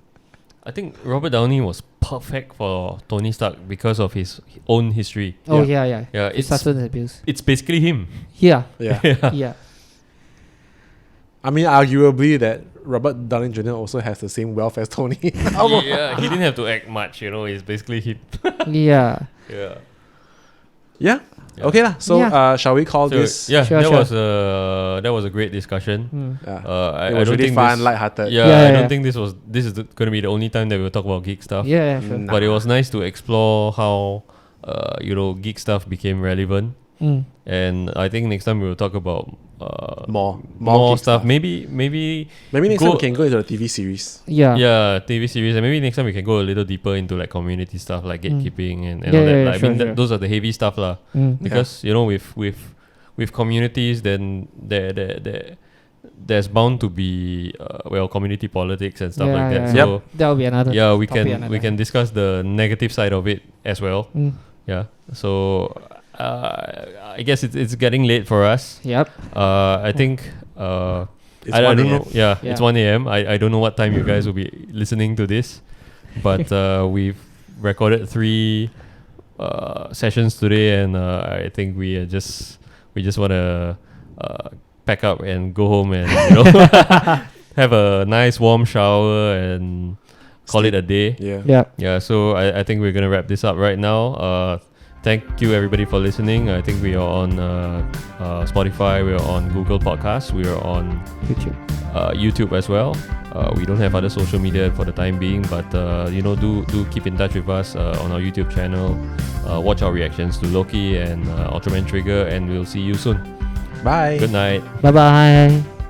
Speaker 1: I think Robert Downey was perfect for Tony Stark because of his own history.
Speaker 2: Oh yeah.
Speaker 1: Yeah,
Speaker 2: Substance abuse.
Speaker 1: it's basically him.
Speaker 2: Yeah.
Speaker 3: Yeah. I mean, arguably that Robert Downey Jr. also has the same wealth as Tony.
Speaker 1: Yeah, he didn't have to act much, it's basically him.
Speaker 2: Yeah.
Speaker 1: Yeah.
Speaker 3: Yeah. Okay lah. So shall we call this?
Speaker 1: Yeah,
Speaker 2: Sure.
Speaker 1: that was a great discussion.
Speaker 3: It
Speaker 1: I
Speaker 3: was
Speaker 1: don't
Speaker 3: really
Speaker 1: think
Speaker 3: fun, lighthearted.
Speaker 1: I don't think this is going to be the only time that we'll talk about geek stuff.
Speaker 2: Yeah, sure.
Speaker 3: Nah.
Speaker 1: But it was nice to explore how geek stuff became relevant. And I think next time we'll talk about
Speaker 3: More
Speaker 1: more
Speaker 3: geek
Speaker 1: stuff. Maybe
Speaker 3: next time we can go into the TV series.
Speaker 2: Yeah.
Speaker 1: TV series, and maybe next time we can go a little deeper into like community stuff like gatekeeping and
Speaker 2: Yeah,
Speaker 1: all that.
Speaker 2: yeah,
Speaker 1: Like,
Speaker 2: sure,
Speaker 1: I mean,
Speaker 2: sure.
Speaker 1: those are the heavy stuff lah. Because with communities, then there's bound to be community politics and stuff like that.
Speaker 2: Yeah.
Speaker 1: So
Speaker 2: That will be another.
Speaker 1: yeah, we
Speaker 2: topic
Speaker 1: can discuss the negative side of it as well. Yeah. So I guess it's getting late for us.
Speaker 2: Yep.
Speaker 1: I think
Speaker 3: It's
Speaker 1: I
Speaker 3: 1
Speaker 1: don't
Speaker 3: a.m.
Speaker 1: know. Yeah, it's 1 a.m. I don't know what time you guys will be listening to this, but we've recorded 3 sessions today, and I think we just want to pack up and go home and have a nice warm shower and call it a day. Yeah. So I think we're gonna wrap this up right now. Thank you everybody for listening. I think we are on Spotify, we are on Google Podcasts, we are on YouTube as well. We don't have other social media for the time being, but do keep in touch with us on our YouTube channel. Watch our reactions to Loki and Ultraman Trigger, and we'll see you soon.
Speaker 3: Bye.
Speaker 1: Good night.
Speaker 2: Bye bye.